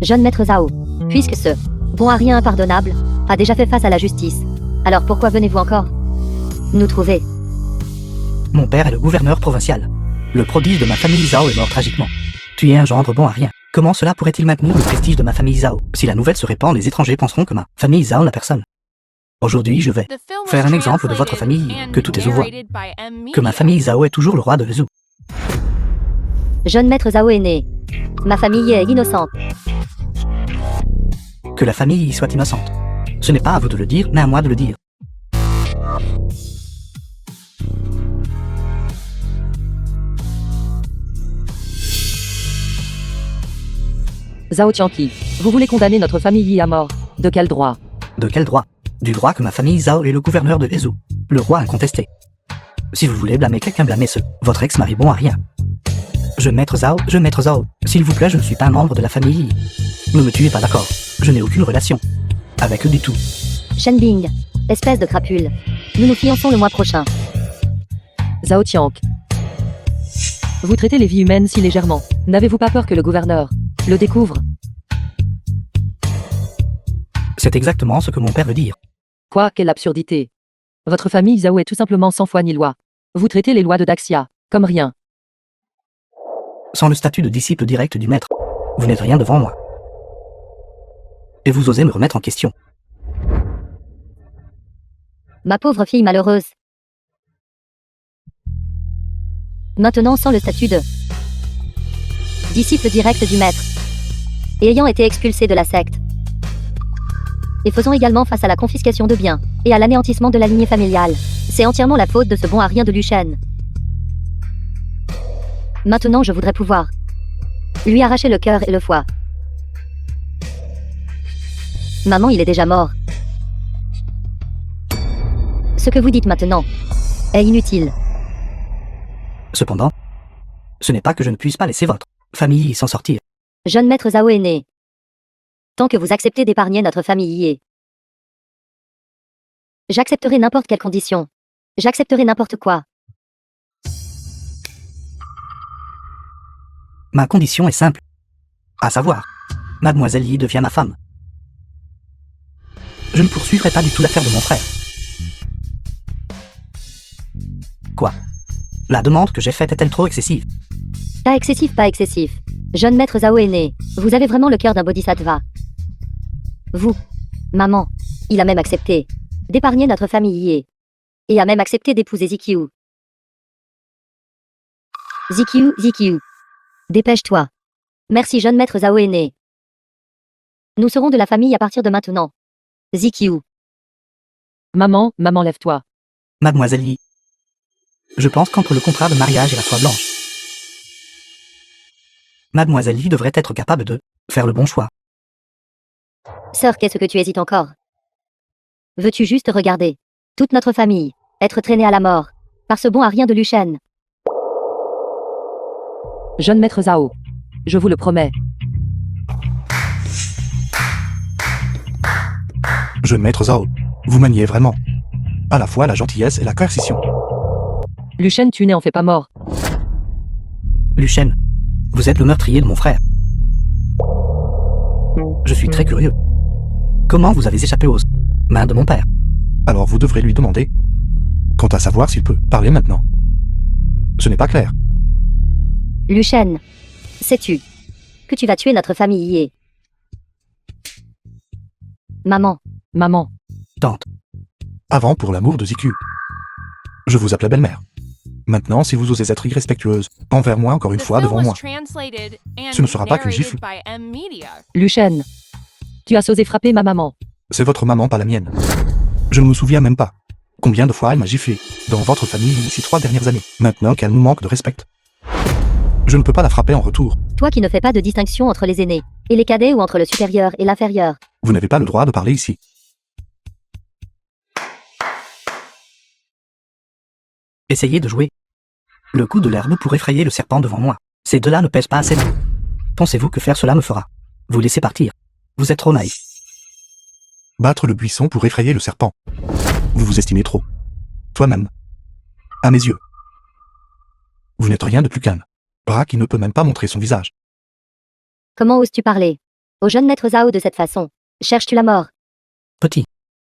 Jeune maître Zhao, puisque ce bon à rien impardonnable a déjà fait face à la justice, alors pourquoi venez-vous encore nous trouver? Mon père est le gouverneur provincial. Le prodige de ma famille Zhao est mort tragiquement. Tu es un gendre bon à rien. Comment cela pourrait-il maintenir le prestige de ma famille Zhao? Si la nouvelle se répand, les étrangers penseront que ma famille Zhao n'a personne. Aujourd'hui, je vais The film was faire un exemple de votre translated famille, and que tout est au voix. narrated by M. Que ma Media. famille Zhao est toujours le roi de Lezhou. Jeune maître Zhao est né. Ma famille est innocente. Que la famille soit innocente. Ce n'est pas à vous de le dire, mais à moi de le dire. Zhao Tianqi, vous voulez condamner notre famille Yi à mort. De quel droit? De quel droit? Du droit que ma famille Zhao est le gouverneur de Lezhou, le roi incontesté. Si vous voulez blâmer quelqu'un, blâmez votre ex-mari bon à rien. Jeune maître Zhao, s'il vous plaît, je ne suis pas un membre de la famille. Ne me tuez pas, d'accord? Je n'ai aucune relation avec eux du tout. Shen Bing, espèce de crapule. Nous nous fiançons le mois prochain. Zhao Tianq. Vous traitez les vies humaines si légèrement. N'avez-vous pas peur que le gouverneur le découvre? C'est exactement ce que mon père veut dire. Quoi, quelle absurdité. Votre famille Zhao est tout simplement sans foi ni loi. Vous traitez les lois de Daxia comme rien. Sans le statut de disciple direct du maître, vous n'êtes rien devant moi. Et vous osez me remettre en question. Ma pauvre fille malheureuse. Maintenant sans le statut de disciple direct du maître, et ayant été expulsée de la secte, et faisant également face à la confiscation de biens, et à l'anéantissement de la lignée familiale, c'est entièrement la faute de ce bon à rien de Luchen. Maintenant je voudrais pouvoir lui arracher le cœur et le foie. Maman, il est déjà mort. Ce que vous dites maintenant est inutile. Cependant, ce n'est pas que je ne puisse pas laisser votre famille s'en sortir. Jeune maître Zhao est né. Tant que vous acceptez d'épargner notre famille Yé, j'accepterai n'importe quelle condition. J'accepterai n'importe quoi. Ma condition est simple. À savoir, Mademoiselle Yi devient ma femme. Je ne poursuivrai pas du tout l'affaire de mon frère. Quoi? La demande que j'ai faite est-elle trop excessive? Pas excessif, pas excessif. Jeune maître Zhao est né. Vous avez vraiment le cœur d'un bodhisattva. Vous, maman, il a même accepté d'épargner notre famille Yé. Et a même accepté d'épouser Zikiu. Zikiu. Dépêche-toi. Merci, jeune maître Zhao est né. Nous serons de la famille à partir de maintenant. Zikiu. Maman, lève-toi. Mademoiselle Yi. Je pense qu'entre le contrat de mariage et la soie blanche, Mademoiselle Yi devrait être capable de faire le bon choix. Sœur, qu'est-ce que tu hésites encore? Veux-tu juste regarder toute notre famille être traînée à la mort par ce bon à rien de Luchen? Jeune maître Zhao. Je vous le promets. Jeune maître Zhao, vous maniez vraiment à la fois la gentillesse et la coercition. Luchen, tu n'en fais pas mort. Luchen, vous êtes le meurtrier de mon frère. Je suis très curieux. Comment vous avez échappé aux mains de mon père? Alors vous devrez lui demander. Quant à savoir s'il peut parler maintenant. Ce n'est pas clair. Luchen, sais-tu que tu vas tuer notre famille Yé? Maman, Maman. Tante, Avant, pour l'amour de Ziku. Je vous appelais belle-mère. Maintenant, si vous osez être irrespectueuse envers moi encore une The fois film devant was moi, translated and Ce ne sera pas qu'une narrated gifle. by M Media. Luchen. Tu as osé frapper ma maman. c'est votre maman, pas la mienne. Je ne me souviens même pas combien de fois elle m'a giflé dans votre famille ces 3 dernières années. Maintenant qu'elle nous manque de respect, je ne peux pas la frapper en retour. toi qui ne fais pas de distinction entre les aînés et les cadets ou entre le supérieur et l'inférieur. Vous n'avez pas le droit de parler ici. essayez de jouer. Le coup de l'herbe pour effrayer le serpent devant moi. Ces deux-là ne pèsent pas assez lourd. Pensez-vous que faire cela me fera vous laisser partir? Vous êtes trop naïf. Battre le buisson pour effrayer le serpent. Vous vous estimez trop. Toi-même. À mes yeux. Vous n'êtes rien de plus qu'un bras qui ne peut même pas montrer son visage. Comment oses-tu parler au jeune maître Zhao de cette façon? Cherches-tu la mort? Petit.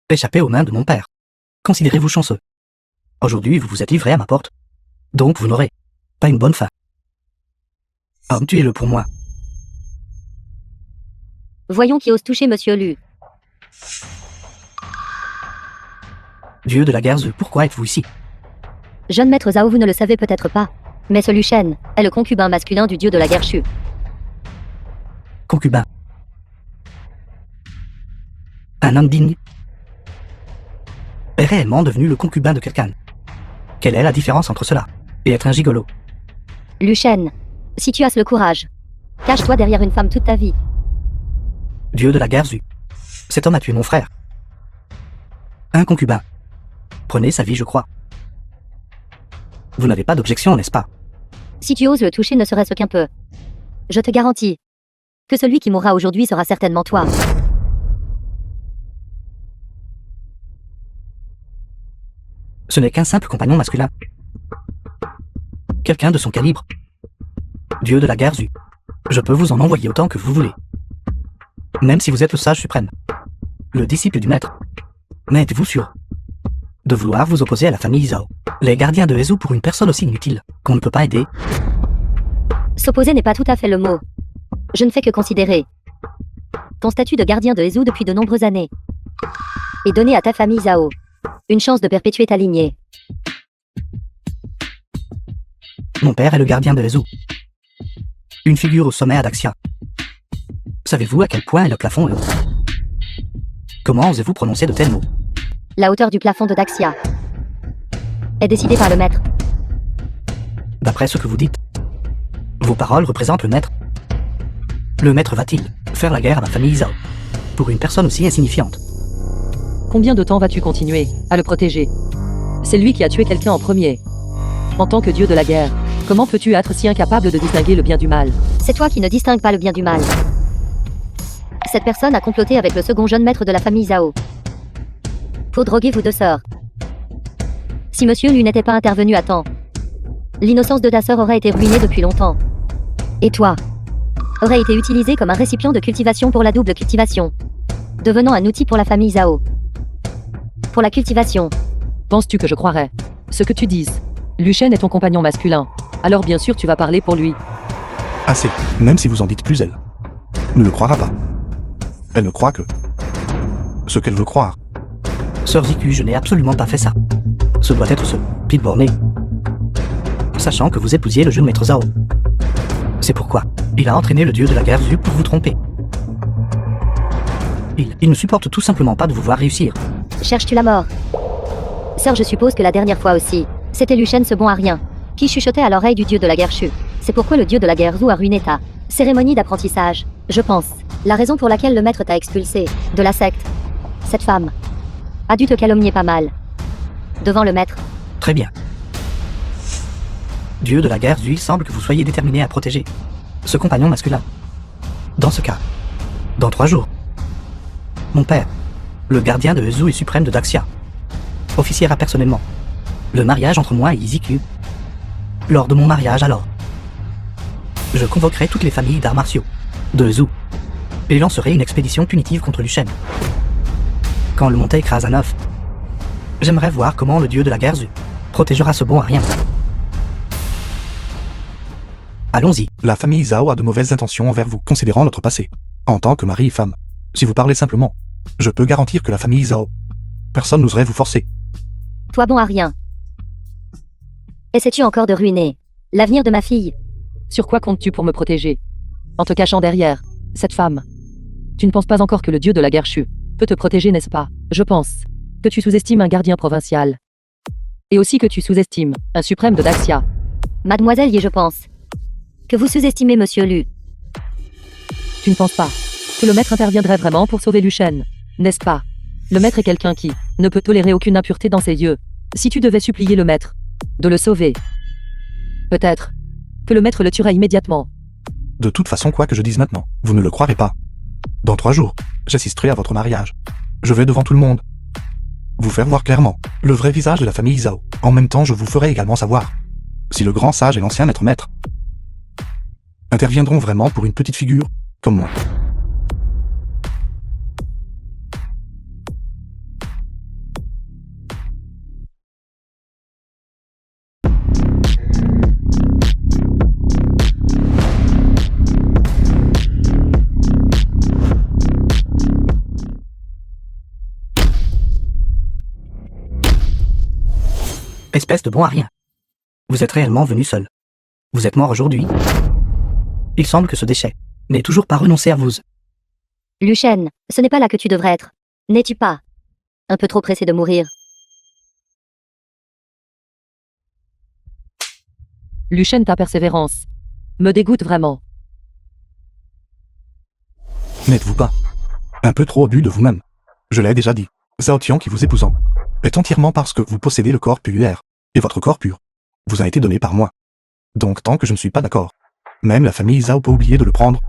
Échappé aux mains de mon père. Considérez-vous chanceux. Aujourd'hui, vous vous êtes livré à ma porte. Donc vous n'aurez pas une bonne fin. Homme, tuez-le pour moi. Voyons qui ose toucher Monsieur Lu. Dieu de la guerre, pourquoi êtes-vous ici? Jeune maître Zhao, vous ne le savez peut-être pas, mais ce Luchen est le concubin masculin du dieu de la guerre Shu. Concubin. Un homme digne est réellement devenu le concubin de quelqu'un. Quelle est la différence entre cela et être un gigolo? Luchen, si tu as le courage, cache-toi derrière une femme toute ta vie. Dieu de la guerre, cet homme a tué mon frère. Un concubin. Prenez sa vie, je crois. Vous n'avez pas d'objection, n'est-ce pas? Si tu oses le toucher ne serait-ce qu'un peu, je te garantis que celui qui mourra aujourd'hui sera certainement toi. Ce n'est qu'un simple compagnon masculin. Quelqu'un de son calibre. Dieu de la guerre, je peux vous en envoyer autant que vous voulez. Même si vous êtes le sage suprême. Le disciple du maître. Mais êtes-vous sûr de vouloir vous opposer à la famille Zhao, les gardiens de Hezu, pour une personne aussi inutile qu'on ne peut pas aider? S'opposer n'est pas tout à fait le mot. Je ne fais que considérer ton statut de gardien de Hezu depuis de nombreuses années et donner à ta famille Zhao une chance de perpétuer ta lignée. Mon père est le gardien de Hezu. Une figure au sommet à Daxia. Savez-vous à quel point est le plafond est haut? Comment osez-vous prononcer de tels mots? La hauteur du plafond de Daxia est décidée par le maître. D'après ce que vous dites, vos paroles représentent le maître. Le maître va-t-il faire la guerre à la famille Zhao pour une personne aussi insignifiante? Combien de temps vas-tu continuer à le protéger? C'est lui qui a tué quelqu'un en premier. En tant que dieu de la guerre, comment peux-tu être si incapable de distinguer le bien du mal? C'est toi qui ne distingues pas le bien du mal. Cette personne a comploté avec le second jeune maître de la famille Zhao pour droguer vos deux sœurs. Si Monsieur Lu n'était pas intervenu à temps, l'innocence de ta sœur aurait été ruinée depuis longtemps. Et toi aurais été utilisé comme un récipient de cultivation pour la double cultivation, devenant un outil pour la famille Zhao. Pour la cultivation. Penses-tu que je croirais ce que tu dises? Luchen est ton compagnon masculin. Alors bien sûr tu vas parler pour lui. Assez, même si vous en dites plus elle ne le croira pas. Elle ne croit que ce qu'elle veut croire. Sœur Ziku, je n'ai absolument pas fait ça. Ce doit être ce Pete Borné. Sachant que vous épousiez le jeune maître Zhao. C'est pourquoi il a entraîné le dieu de la guerre Zu pour vous tromper. Il ne supporte tout simplement pas de vous voir réussir. Cherches-tu la mort? Sœur, je suppose que la dernière fois aussi, c'était Luchen ce bon à rien, qui chuchotait à l'oreille du dieu de la guerre Shu. C'est pourquoi le dieu de la guerre Zu a ruiné ta cérémonie d'apprentissage, je pense. La raison pour laquelle le maître t'a expulsé de la secte. Cette femme a dû te calomnier pas mal. Devant le maître. Très bien. Dieu de la guerre Zu, il semble que vous soyez déterminé à protéger ce compagnon masculin. Dans ce cas, dans 3 jours, mon père, le gardien de Ezu et suprême de Daxia, officiera personnellement le mariage entre moi et Iziku. Lors de mon mariage alors, je convoquerai toutes les familles d'arts martiaux de Ezu et lancerai une expédition punitive contre Luchen. Quand le monté écrase à 9, j'aimerais voir comment le dieu de la guerre Zu protégera ce bon à rien. Allons-y. La famille Zhao a de mauvaises intentions envers vous, considérant notre passé. En tant que mari et femme, si vous parlez simplement, je peux garantir que la famille Zhao, personne n'oserait vous forcer. Toi bon à rien. Essaies-tu encore de ruiner l'avenir de ma fille? Sur quoi comptes-tu pour me protéger? En te cachant derrière cette femme. Tu ne penses pas encore que le dieu de la guerre Shu peut te protéger, n'est-ce pas? Je pense que tu sous-estimes un gardien provincial. Et aussi que tu sous-estimes un suprême de Daxia. Mademoiselle Yi, je pense que vous sous-estimez Monsieur Lu. Tu ne penses pas que le maître interviendrait vraiment pour sauver Luchen, n'est-ce pas? Le maître est quelqu'un qui ne peut tolérer aucune impureté dans ses yeux. Si tu devais supplier le maître de le sauver, peut-être que le maître le tuerait immédiatement. De toute façon, quoi que je dise maintenant, vous ne le croirez pas. Dans 3 jours, j'assisterai à votre mariage. Je vais devant tout le monde vous faire voir clairement le vrai visage de la famille Zhao. En même temps, je vous ferai également savoir si le grand sage et l'ancien maître interviendront vraiment pour une petite figure comme moi. Espèce de bon à rien. Vous êtes réellement venu seul. Vous êtes mort aujourd'hui. Il semble que ce déchet n'ait toujours pas renoncé à vous. Luchen, ce n'est pas là que tu devrais être. N'es-tu pas un peu trop pressé de mourir? Luchen, ta persévérance me dégoûte vraiment. N'êtes-vous pas un peu trop au but de vous-même? Je l'ai déjà dit, Zhao Tian qui vous épousant est entièrement parce que vous possédez le corps pur, et votre corps pur vous a été donné par moi. Donc tant que je ne suis pas d'accord, même la famille Zhao peut oublier de le prendre.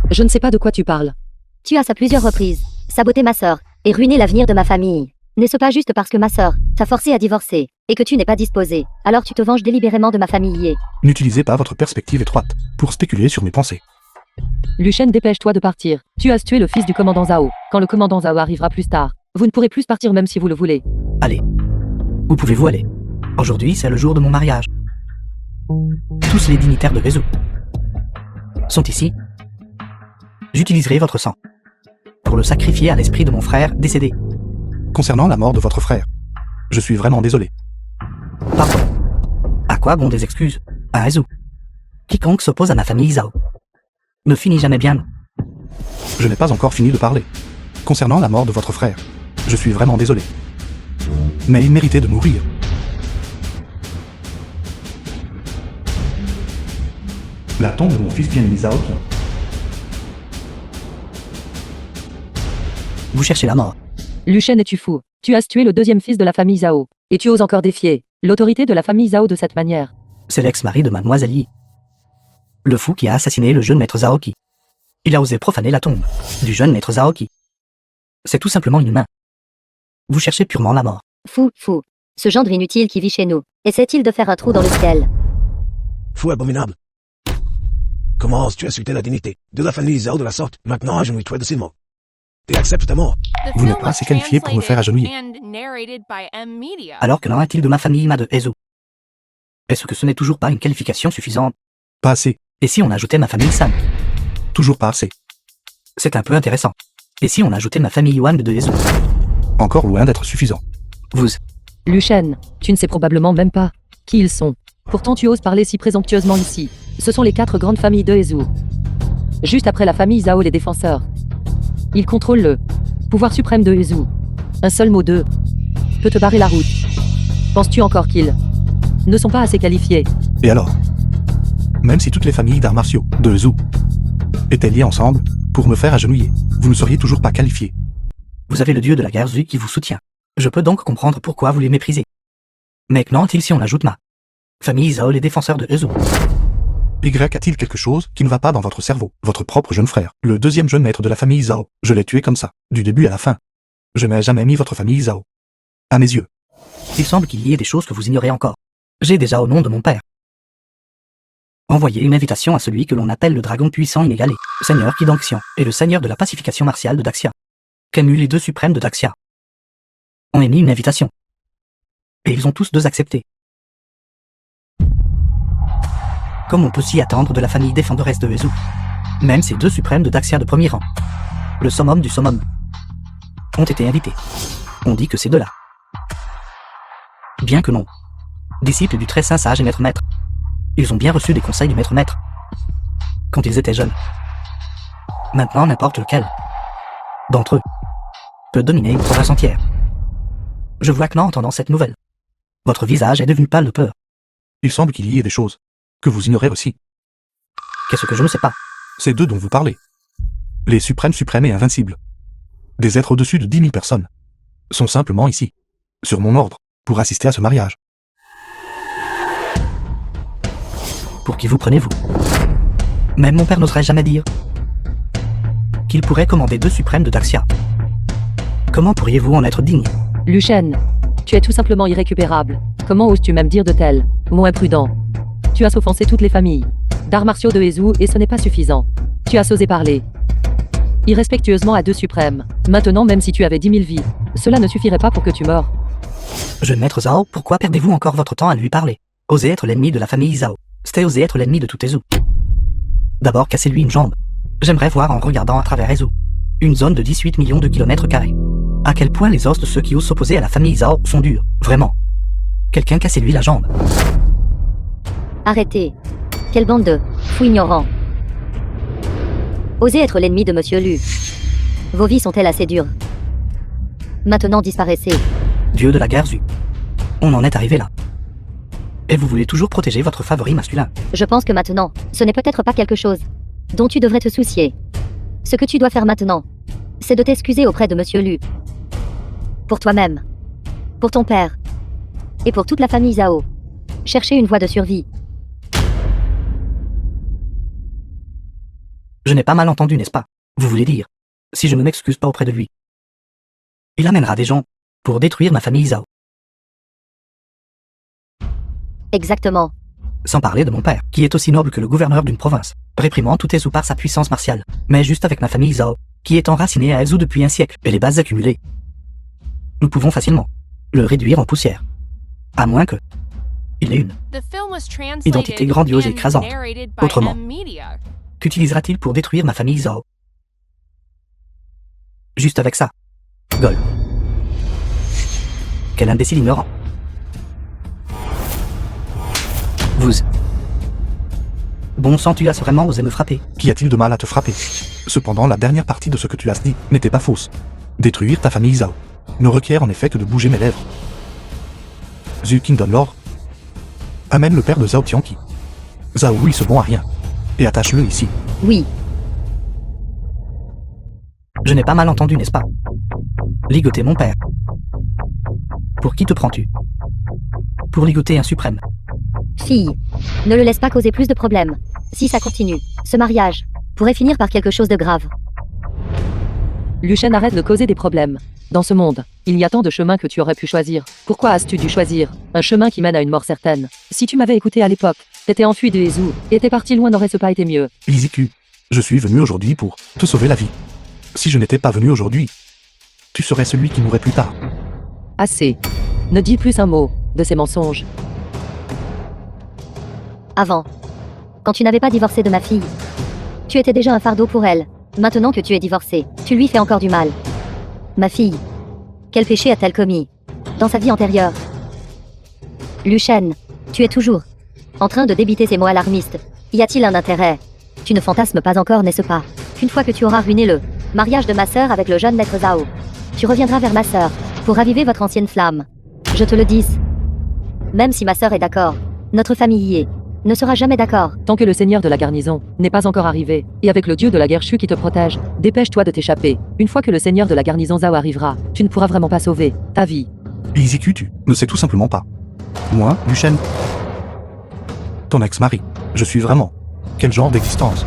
Je ne sais pas de quoi tu parles. Tu as à plusieurs reprises saboté ma sœur et ruiné l'avenir de ma famille. N'est-ce pas juste parce que ma sœur t'a forcé à divorcer et que tu n'es pas disposé, alors tu te venges délibérément de ma famille? N'utilisez pas votre perspective étroite pour spéculer sur mes pensées. Luchen, dépêche-toi de partir. Tu as tué le fils du commandant Zhao. Quand le commandant Zhao arrivera plus tard, vous ne pourrez plus partir même si vous le voulez. Allez. Où pouvez-vous aller? Aujourd'hui, c'est le jour de mon mariage. Tous les dignitaires de Ezu sont ici. J'utiliserai votre sang pour le sacrifier à l'esprit de mon frère décédé. Concernant la mort de votre frère, je suis vraiment désolé. Pardon. À quoi bon des excuses à Ezu? Quiconque s'oppose à ma famille Zhao ne finit jamais bien. Je n'ai pas encore fini de parler. Concernant la mort de votre frère, je suis vraiment désolé. Mais il méritait de mourir. La tombe de mon fils bien-aimé Zhao Tian. Vous cherchez la mort. Luchen, es-tu fou? Tu as tué le deuxième fils de la famille Zhao. Et tu oses encore défier l'autorité de la famille Zhao de cette manière. C'est l'ex-mari de Mademoiselle Yi. Le fou qui a assassiné le jeune maître Zhaoki. Il a osé profaner la tombe du jeune maître Zhaoki. C'est tout simplement inhumain. Vous cherchez purement la mort. Fou. Ce gendre inutile qui vit chez nous essaie-t-il de faire un trou dans le ciel? Fou abominable. Comment oses-tu insulter la dignité de la famille Zhao de la sorte? Maintenant, agenouille-toi de ces mots. Tu acceptes ta mort. The Vous film n'êtes pas was assez qualifié pour me faire translated agenouiller. and narrated by M Media. Alors que n'en est-il de ma famille Ma de Ezu? Est-ce que ce n'est toujours pas une qualification suffisante? Pas assez. Et si on ajoutait ma famille San? Toujours pas assez. C'est un peu intéressant. Et si on ajoutait ma famille Yuan de Ezu? Encore loin d'être suffisant. Vous, Luchen, tu ne sais probablement même pas qui ils sont. Pourtant tu oses parler si présomptueusement ici. Ce sont les 4 grandes familles de Ezu. Juste après la famille Zhao, les défenseurs. Ils contrôlent le pouvoir suprême de Ezu. Un seul mot d'eux peut te barrer la route. Penses-tu encore qu'ils ne sont pas assez qualifiés? Et alors? Même si toutes les familles d'arts martiaux de Zhou étaient liées ensemble pour me faire agenouiller, vous ne seriez toujours pas qualifié. vous avez le dieu de la guerre Zui qui vous soutient. Je peux donc comprendre pourquoi vous les méprisez. Mais qu'en est-il si on ajoute ma famille Zhao, les défenseurs de Ezu? Y a-t-il quelque chose qui ne va pas dans votre cerveau? Votre propre jeune frère, le deuxième jeune maître de la famille Zhao, je l'ai tué comme ça, du début à la fin. Je n'ai jamais mis votre famille Zhao. À mes yeux. Il semble qu'il y ait des choses que vous ignorez encore. J'ai déjà au nom de mon père envoyé une invitation à celui que l'on appelle le dragon puissant inégalé, Seigneur Kidanxian, et le Seigneur de la pacification martiale de Daxia. Camus, les deux suprêmes de Daxia, ont émis une invitation. Et ils ont tous deux accepté. Comme on peut s'y attendre de la famille défenderesse de Hezu. Même ces deux suprêmes de Daxia de premier rang, le summum du summum, ont été invités. On dit que ces deux-là, bien que non, disciples du très saint sage et maître, ils ont bien reçu des conseils du maître quand ils étaient jeunes. Maintenant, n'importe lequel d'entre eux peut dominer une province entière. Je vois que en entendant cette nouvelle, votre visage est devenu pâle de peur. Il semble qu'il y ait des choses que vous ignorez aussi. Qu'est-ce que je ne sais pas? Ces deux dont vous parlez. Les suprêmes et invincibles. Des êtres au-dessus de 10 000 personnes. Sont simplement ici, sur mon ordre, pour assister à ce mariage. Pour qui vous prenez-vous? Même mon père n'oserait jamais dire qu'il pourrait commander deux suprêmes de Daxia. Comment pourriez-vous en être digne? Liu Shen, tu es tout simplement irrécupérable. Comment oses-tu même dire de tels mots imprudents? Tu as offensé toutes les familles d'arts martiaux de Hezu et ce n'est pas suffisant. Tu as osé parler irrespectueusement à deux suprêmes. Maintenant, même si tu avais 10 000 vies, cela ne suffirait pas pour que tu meurs. Jeune maître Zhao, pourquoi perdez-vous encore votre temps à lui parler? Osez être l'ennemi de la famille Zhao. C'était oser être l'ennemi de tout Hezu. D'abord, cassez-lui une jambe. J'aimerais voir en regardant à travers Hezu. Une zone de 18 millions de kilomètres carrés. À quel point les os de ceux qui osent s'opposer à la famille Zhao sont durs, vraiment. Quelqu'un cassez-lui la jambe. Arrêtez. Quelle bande de fous ignorants. Osez être l'ennemi de Monsieur Lu. Vos vies sont-elles assez dures? Maintenant disparaissez. Dieu de la guerre Zu. On en est arrivé là. Et vous voulez toujours protéger votre favori masculin. Je pense que maintenant, ce n'est peut-être pas quelque chose dont tu devrais te soucier. Ce que tu dois faire maintenant, c'est de t'excuser auprès de Monsieur Lu. Pour toi-même. Pour ton père. Et pour toute la famille Zhao. Cherchez une voie de survie. Je n'ai pas mal entendu, n'est-ce pas? Vous voulez dire, si je ne m'excuse pas auprès de lui, il amènera des gens pour détruire ma famille Zhao. Exactement. Sans parler de mon père, qui est aussi noble que le gouverneur d'une province, réprimant tout Hezu par sa puissance martiale, mais juste avec ma famille Zhao, qui est enracinée à Hezu depuis un siècle, et les bases accumulées. Nous pouvons facilement le réduire en poussière. À moins que il ait une Identité grandiose et écrasante. Autrement. Autrement. qu'utilisera-t-il pour détruire ma famille Zhao? Juste avec ça. Gol. Quel imbécile ignorant. Vous. Bon sang, tu as vraiment osé me frapper. Qu'y a-t-il de mal à te frapper? Cependant, la dernière partie de ce que tu as dit n'était pas fausse. Détruire ta famille Zhao ne requiert en effet que de bouger mes lèvres. Zhu Qing donne l'ordre. Amène le père de Zhao Tianqi. Zhao Hui se bon à rien. Et attache-le ici. Oui. Je n'ai pas mal entendu, n'est-ce pas? Ligoter mon père. Pour qui te prends-tu? Pour ligoter un suprême. Fille, ne le laisse pas causer plus de problèmes. Si ça continue, ce mariage pourrait finir par quelque chose de grave. Liu Shen, arrête de causer des problèmes. Dans ce monde, il y a tant de chemins que tu aurais pu choisir. Pourquoi as-tu dû choisir un chemin qui mène à une mort certaine? Si tu m'avais écouté à l'époque, t'étais enfui de Hezu, et t'es parti loin, n'aurait-ce pas été mieux? Liziku, je suis venu aujourd'hui pour te sauver la vie. Si je n'étais pas venu aujourd'hui, tu serais celui qui mourrait plus tard. Assez. Ne dis plus un mot de ces mensonges. Avant, quand tu n'avais pas divorcé de ma fille, tu étais déjà un fardeau pour elle. Maintenant que tu es divorcé, tu lui fais encore du mal. Ma fille, quel péché a-t-elle commis dans sa vie antérieure? Liu Shen, tu es toujours en train de débiter ces mots alarmistes. Y a-t-il un intérêt? Tu ne fantasmes pas encore, n'est-ce pas, qu'une fois que tu auras ruiné le mariage de ma sœur avec le jeune maître Zhao, tu reviendras vers ma sœur pour raviver votre ancienne flamme. Je te le dis. Même si ma sœur est d'accord, notre famille ne sera jamais d'accord. Tant que le seigneur de la garnison n'est pas encore arrivé, et avec le dieu de la guerre Shu qui te protège, dépêche-toi de t'échapper. Une fois que le seigneur de la garnison Zhao arrivera, tu ne pourras vraiment pas sauver ta vie. Liziku, tu ne sais tout simplement pas. Moi, Liu Shen, ton ex-mari, je suis vraiment Quel genre d'existence?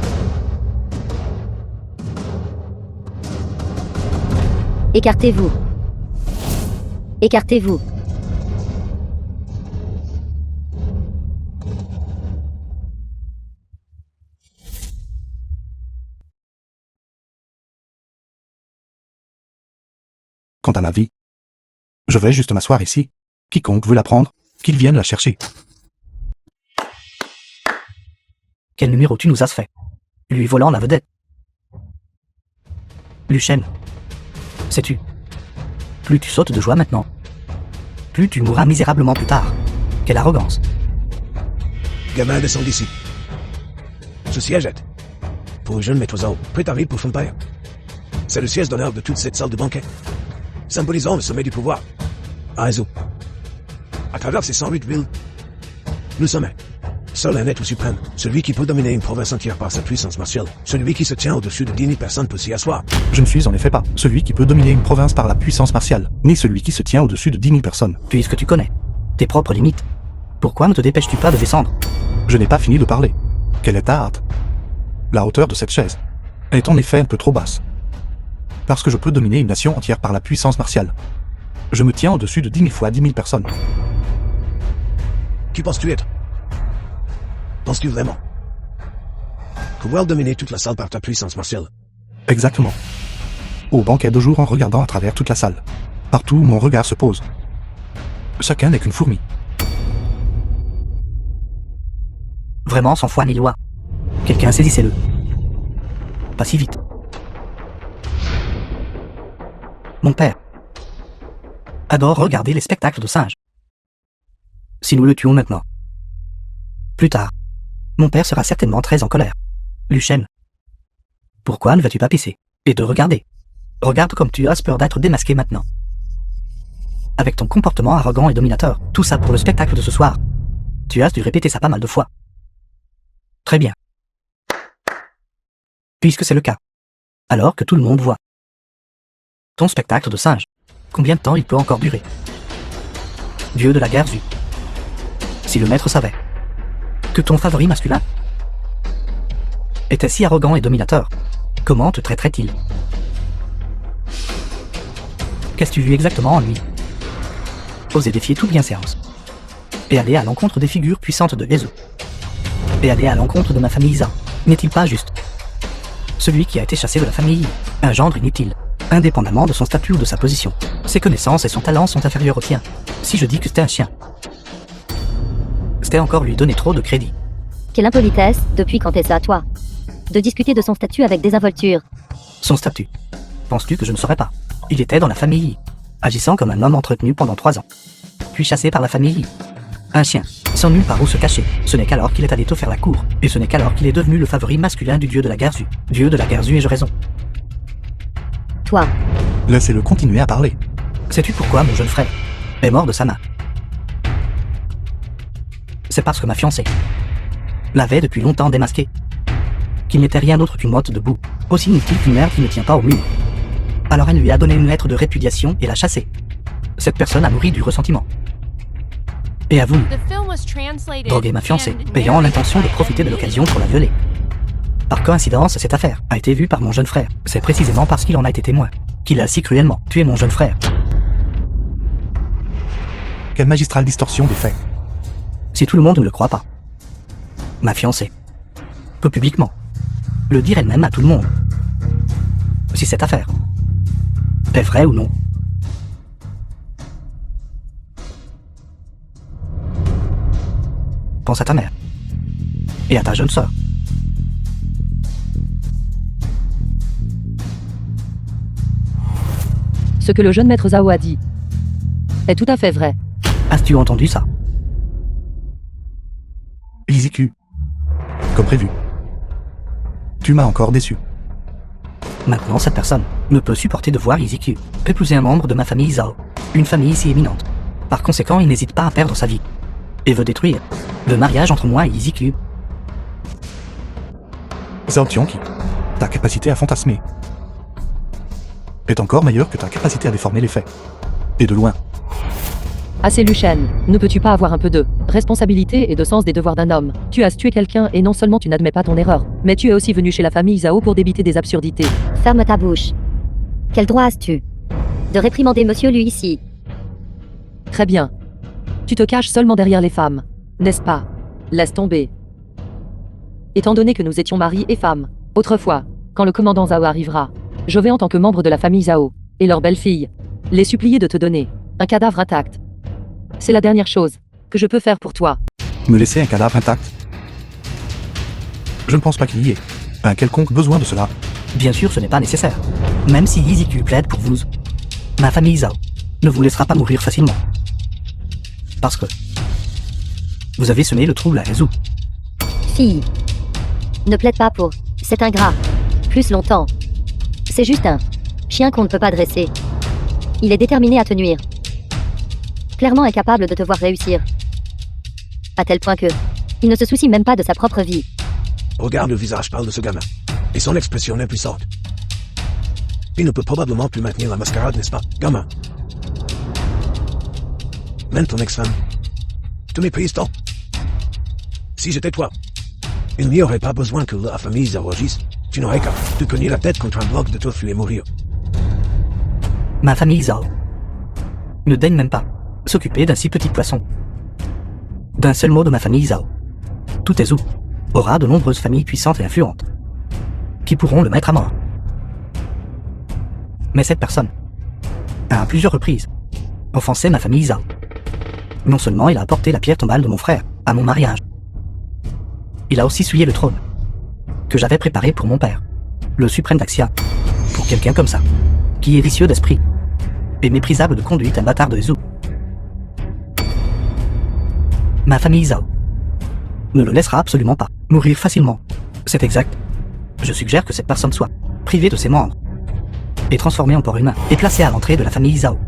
Écartez-vous. Écartez-vous. Quant à ma vie, je vais juste m'asseoir ici. Quiconque veut la prendre, qu'il vienne la chercher. Quel numéro tu nous as fait? Lui volant la vedette. Lucien. Sais-tu? Plus tu sautes de joie maintenant, plus tu mourras misérablement plus tard. Quelle arrogance. Gamin, descends d'ici. Ce siège est, pour le jeune maître Zhao, préparé pour son père. C'est le siège d'honneur de toute cette salle de banquet, symbolisant le sommet du pouvoir. À Aizu. À travers ces 108 villes, nous sommes seul un être suprême, celui qui peut dominer une province entière par sa puissance martiale, celui qui se tient au-dessus de 10 000 personnes pour s'y asseoir. Je ne suis en effet pas celui qui peut dominer une province par la puissance martiale, ni celui qui se tient au-dessus de 10 000 personnes. Puisque tu connais tes propres limites, pourquoi ne te dépêches-tu pas de descendre? Je n'ai pas fini de parler. Quelle est ta hâte? La hauteur de cette chaise est en effet un peu trop basse. Parce que je peux dominer une nation entière par la puissance martiale. Je me tiens au-dessus de 10 000 fois 10 000 personnes. Qui penses-tu être? Penses-tu vraiment pouvoir dominer toute la salle par ta puissance martiale? Exactement. Au banquet de jour en regardant à travers toute la salle. Partout où mon regard se pose. Chacun n'est qu'une fourmi. Vraiment sans foi ni loi. Quelqu'un saisissez-le. Pas si vite. Mon père adore regarder les spectacles de singes. Si nous le tuons maintenant, plus tard, mon père sera certainement très en colère. Lucien, pourquoi ne vas-tu pas pisser et te regarder? Regarde comme tu as peur d'être démasqué maintenant. Avec ton comportement arrogant et dominateur, tout ça pour le spectacle de ce soir. Tu as dû répéter ça pas mal de fois. Très bien. Puisque c'est le cas, alors que tout le monde voit ton spectacle de singe, combien de temps il peut encore durer? Dieu de la guerre Zu. Si le maître savait que ton favori masculin était si arrogant et dominateur, comment te traiterait-il? Qu'est-ce que tu vu exactement en lui? Oser défier toute bienséance et aller à l'encontre des figures puissantes de Aizu et aller à l'encontre de ma famille Zhao, n'est-il pas juste? Celui qui a été chassé de la famille, un gendre inutile, indépendamment de son statut ou de sa position. Ses connaissances et son talent sont inférieurs aux tiens. Si je dis que c'était un chien, c'était encore lui donner trop de crédit. Quelle impolitesse, depuis quand est-ce à toi de discuter de son statut avec désinvolture? Son statut. Penses-tu que je ne saurais pas? Il était dans la famille, agissant comme un homme entretenu pendant 3 ans, puis chassé par la famille. Un chien, sans nulle part où se cacher. Ce n'est qu'alors qu'il est allé te faire la cour, et ce n'est qu'alors qu'il est devenu le favori masculin du dieu de la guerre Zu. Dieu de la guerre Zu, ai-je raison? Toi, Laissez-le continuer à parler. Sais-tu pourquoi mon jeune frère est mort de sa main? C'est parce que ma fiancée l'avait depuis longtemps démasqué. Qu'il n'était rien d'autre qu'une motte de boue, aussi inutile qu'une mère qui ne tient pas au mur. Alors elle lui a donné une lettre de répudiation et l'a chassée. Cette personne a nourri du ressentiment. Et a voulu The film was translated droguer ma fiancée, and ayant narrated l'intention de by profiter de M. l'occasion pour la violer. Par coïncidence, cette affaire a été vue par mon jeune frère. C'est précisément parce qu'il en a été témoin qu'il a si cruellement tué mon jeune frère. Quelle magistrale distorsion des faits. Si tout le monde ne le croit pas, ma fiancée peut publiquement le dire elle-même à tout le monde. Si cette affaire est vraie ou non. Pense à ta mère et à ta jeune sœur. Ce que le jeune maître Zhao a dit est tout à fait vrai. As-tu entendu ça? Iziku. Comme prévu. Tu m'as encore déçu. Maintenant, cette personne ne peut supporter de voir Iziku épouser un membre de ma famille Zhao, une famille si éminente. Par conséquent, il n'hésite pas à perdre sa vie et veut détruire le mariage entre moi et Iziku. Zhao Tionqi, ta capacité à fantasmer est encore meilleure que ta capacité à déformer les faits. Et de loin. Assez Luchen, ne peux-tu pas avoir un peu de responsabilité et de sens des devoirs d'un homme? Tu as tué quelqu'un et non seulement tu n'admets pas ton erreur, mais tu es aussi venu chez la famille Zhao pour débiter des absurdités. Ferme ta bouche. Quel droit as-tu de réprimander Monsieur Lu ici? Très bien. Tu te caches seulement derrière les femmes, n'est-ce pas? Laisse tomber. Étant donné que nous étions mari et femme, autrefois, quand le commandant Zhao arrivera, je vais en tant que membre de la famille Zhao, et leur belle-fille, les supplier de te donner un cadavre intact. C'est la dernière chose que je peux faire pour toi. Me laisser un cadavre intact? Je ne pense pas qu'il y ait un quelconque besoin de cela. Bien sûr, ce n'est pas nécessaire. Même si EasyQ plaide pour vous, ma famille Zhao ne vous laissera pas mourir facilement. Parce que vous avez semé le trouble à Hezu. Fille. Ne plaide pas pour cet ingrat. Plus longtemps. C'est juste un chien qu'on ne peut pas dresser. Il est déterminé à te nuire. Clairement incapable de te voir réussir. À tel point que il ne se soucie même pas de sa propre vie. Regarde le visage pâle de ce gamin. Et son expression impuissante. Il ne peut probablement plus maintenir la mascarade, n'est-ce pas, gamin? Même ton ex-femme te méprise tant. Si j'étais toi, il n'y aurait pas besoin que la famille Zhao agisse. Tu n'aurais qu'à te cogner la tête contre un bloc de tofu et mourir. Ma famille Zhao ne daigne même pas s'occuper d'un si petit poisson. D'un seul mot de ma famille Zhao, tout Hezu aura de nombreuses familles puissantes et influentes qui pourront le mettre à mort. Mais cette personne a à plusieurs reprises offensé ma famille Zhao. Non seulement il a apporté la pierre tombale de mon frère à mon mariage, il a aussi souillé le trône que j'avais préparé pour mon père, le suprême Daxia. Pour quelqu'un comme ça, qui est vicieux d'esprit et méprisable de conduite, un bâtard de Hezu. Ma famille Zhao ne le laissera absolument pas mourir facilement. C'est exact. Je suggère que cette personne soit privée de ses membres et transformée en porc humain et placée à l'entrée de la famille Zhao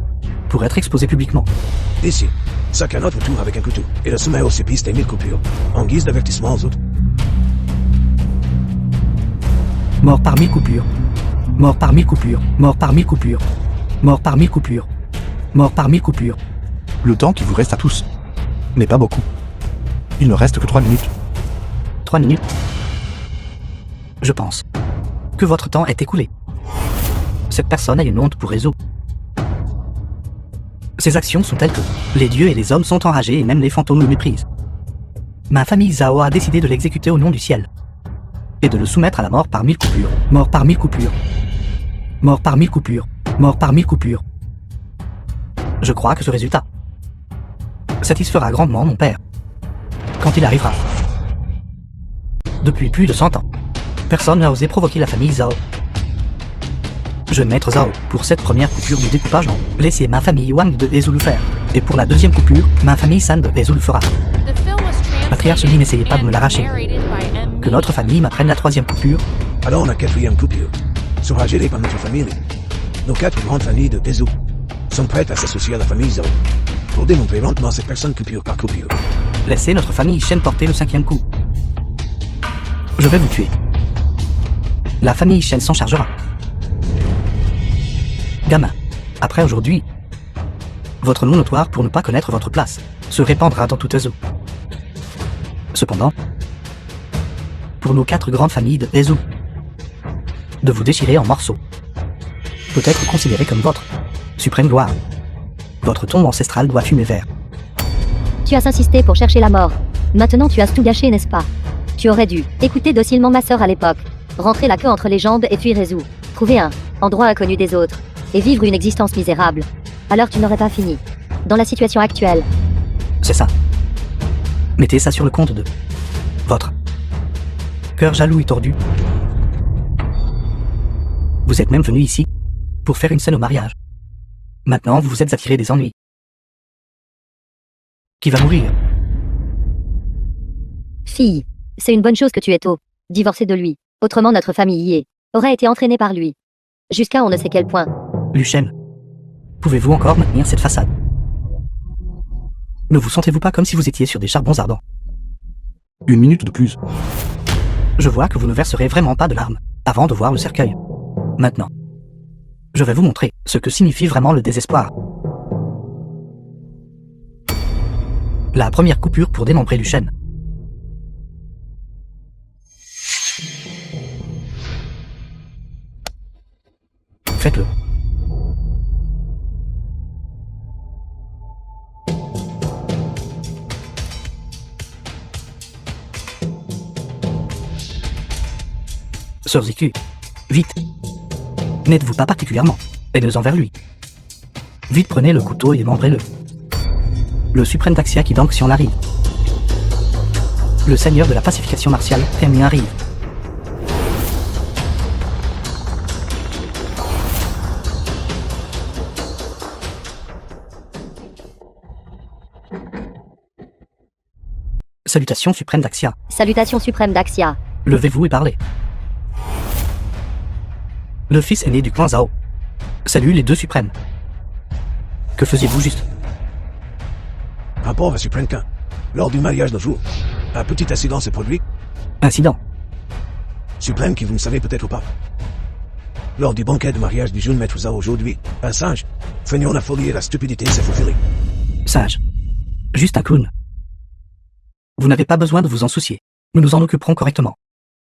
pour être exposée publiquement. Ici, sac à notre tour avec un couteau et le sommet au sépice des 1000 coupures, en guise d'avertissement aux autres. Mort par 1000 coupures. Mort par 1000 coupures. Mort par 1000 coupures. Mort par 1000 coupures. Mort par 1000 coupures. Le temps qui vous reste à tous n'est pas beaucoup. Il ne reste que 3 minutes. 3 minutes. Je pense que votre temps est écoulé. Cette personne a une honte pour Hezu. Ses actions sont telles que les dieux et les hommes sont enragés et même les fantômes le méprisent. Ma famille Zhao a décidé de l'exécuter au nom du ciel et de le soumettre à la mort par 1000 coupures. Mort par 1000 coupures. Mort par 1000 coupures. Mort par 1000 coupures. Je crois que ce résultat satisfera grandement mon père quand il arrivera. Depuis plus de 100 ans, personne n'a osé provoquer la famille Zhao. Jeune maître Zhao, pour cette première coupure du découpage, non. Laissez ma famille Wang de Hezu le faire. Et pour la deuxième coupure, ma famille San de Hezu le fera. The film was Patriarche Lee, n'essayez pas de me translated l'arracher. and narrated by M. Que notre famille m'apprenne la troisième coupure. Alors la quatrième coupure sera gérée par notre famille. Nos 4 grandes familles de Hezu sont prêtes à s'associer à la famille Zhao pour démontrer lentement cette personne coupure par coupure. Laissez notre famille Shen porter le cinquième coup. Je vais vous tuer. La famille Shen s'en chargera. Gamin, après aujourd'hui, votre nom notoire pour ne pas connaître votre place se répandra dans toute Hezu. Cependant, pour nos 4 grandes familles de Hezu, de vous déchirer en morceaux peut être considéré comme votre suprême gloire. Votre tombe ancestrale doit fumer vert. Tu as insisté pour chercher la mort. Maintenant tu as tout gâché, n'est-ce pas? Tu aurais dû écouter docilement ma sœur à l'époque. Rentrer la queue entre les jambes et fuir Hezu. Trouver un endroit inconnu des autres. Et vivre une existence misérable. Alors tu n'aurais pas fini. Dans la situation actuelle. C'est ça. Mettez ça sur le compte de votre cœur jaloux et tordu. Vous êtes même venu ici pour faire une scène au mariage. Maintenant, vous vous êtes attiré des ennuis. Qui va mourir? Fille, c'est une bonne chose que tu aies tôt divorcé de lui. Autrement notre famille y est. Aurait été entraînée par lui. Jusqu'à on ne sait quel point. Luchen, pouvez-vous encore maintenir cette façade? Ne vous sentez-vous pas comme si vous étiez sur des charbons ardents? 1 minute de plus. Je vois que vous ne verserez vraiment pas de larmes avant de voir le cercueil. Maintenant, je vais vous montrer ce que signifie vraiment le désespoir. La première coupure pour démembrer Luchen. Faites-le. Sœur Ziku, vite. N'êtes-vous pas particulièrement haineuse envers lui? Vite, prenez le couteau et démembrez-le. Le suprême Daxia qui d'Anxion arrive. Le seigneur de la pacification martiale, Emi arrive. Salutations suprême Daxia. Salutations suprême d'Axia. Levez-vous et parlez. Le fils aîné du clan Zhao. Salut les deux suprêmes. Que faisiez-vous juste? Rapport à Suprême Khan. Lors du mariage de jour, un petit incident s'est produit. Incident. Suprême qui vous ne savez peut-être pas. Lors du banquet de mariage du jeune maître Zhao aujourd'hui, un singe, feignant la folie et la stupidité, s'est faufilé. Singe. Juste un clown. Vous n'avez pas besoin de vous en soucier. Nous nous en occuperons correctement.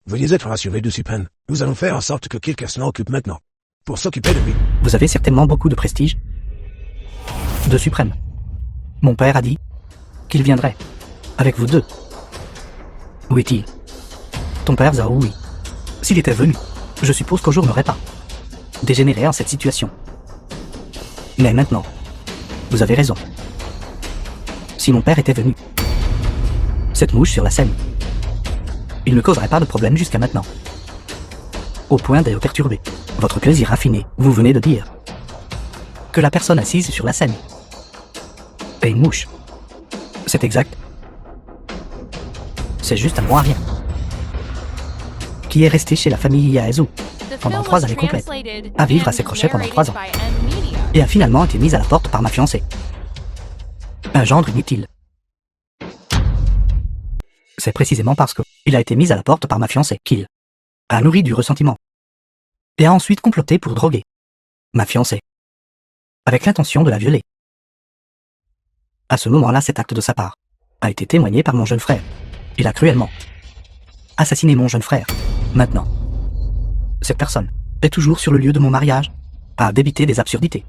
Veuillez être rassurés de Suprême. Nous allons faire en sorte que quelqu'un s'en occupe maintenant. Pour s'occuper de lui. Vous avez certainement beaucoup de prestige. De suprême. Mon père a dit qu'il viendrait. Avec vous deux. Où est-il? Ton père Zhao, oui. S'il était venu, je suppose qu'Ojo n'aurait pas dégénéré en cette situation. Mais maintenant, vous avez raison. Si mon père était venu, cette mouche sur la scène, il ne causerait pas de problème jusqu'à maintenant. Au point d'être perturbé. Votre plaisir raffiné, vous venez de dire que la personne assise sur la scène est une mouche. C'est exact. C'est juste un moirien qui est resté chez la famille Yaezu The pendant film 3 was années complètes, translated à vivre à and ses crochets pendant 3 ans, narrated by M Media. et a finalement été mise à la porte par ma fiancée. Un gendre inutile. C'est précisément parce que il a été mis à la porte par ma fiancée qu'il a nourri du ressentiment et a ensuite comploté pour droguer ma fiancée avec l'intention de la violer. À ce moment-là, cet acte de sa part a été témoigné par mon jeune frère. Il a cruellement assassiné mon jeune frère. Maintenant, cette personne est toujours sur le lieu de mon mariage, à débiter des absurdités,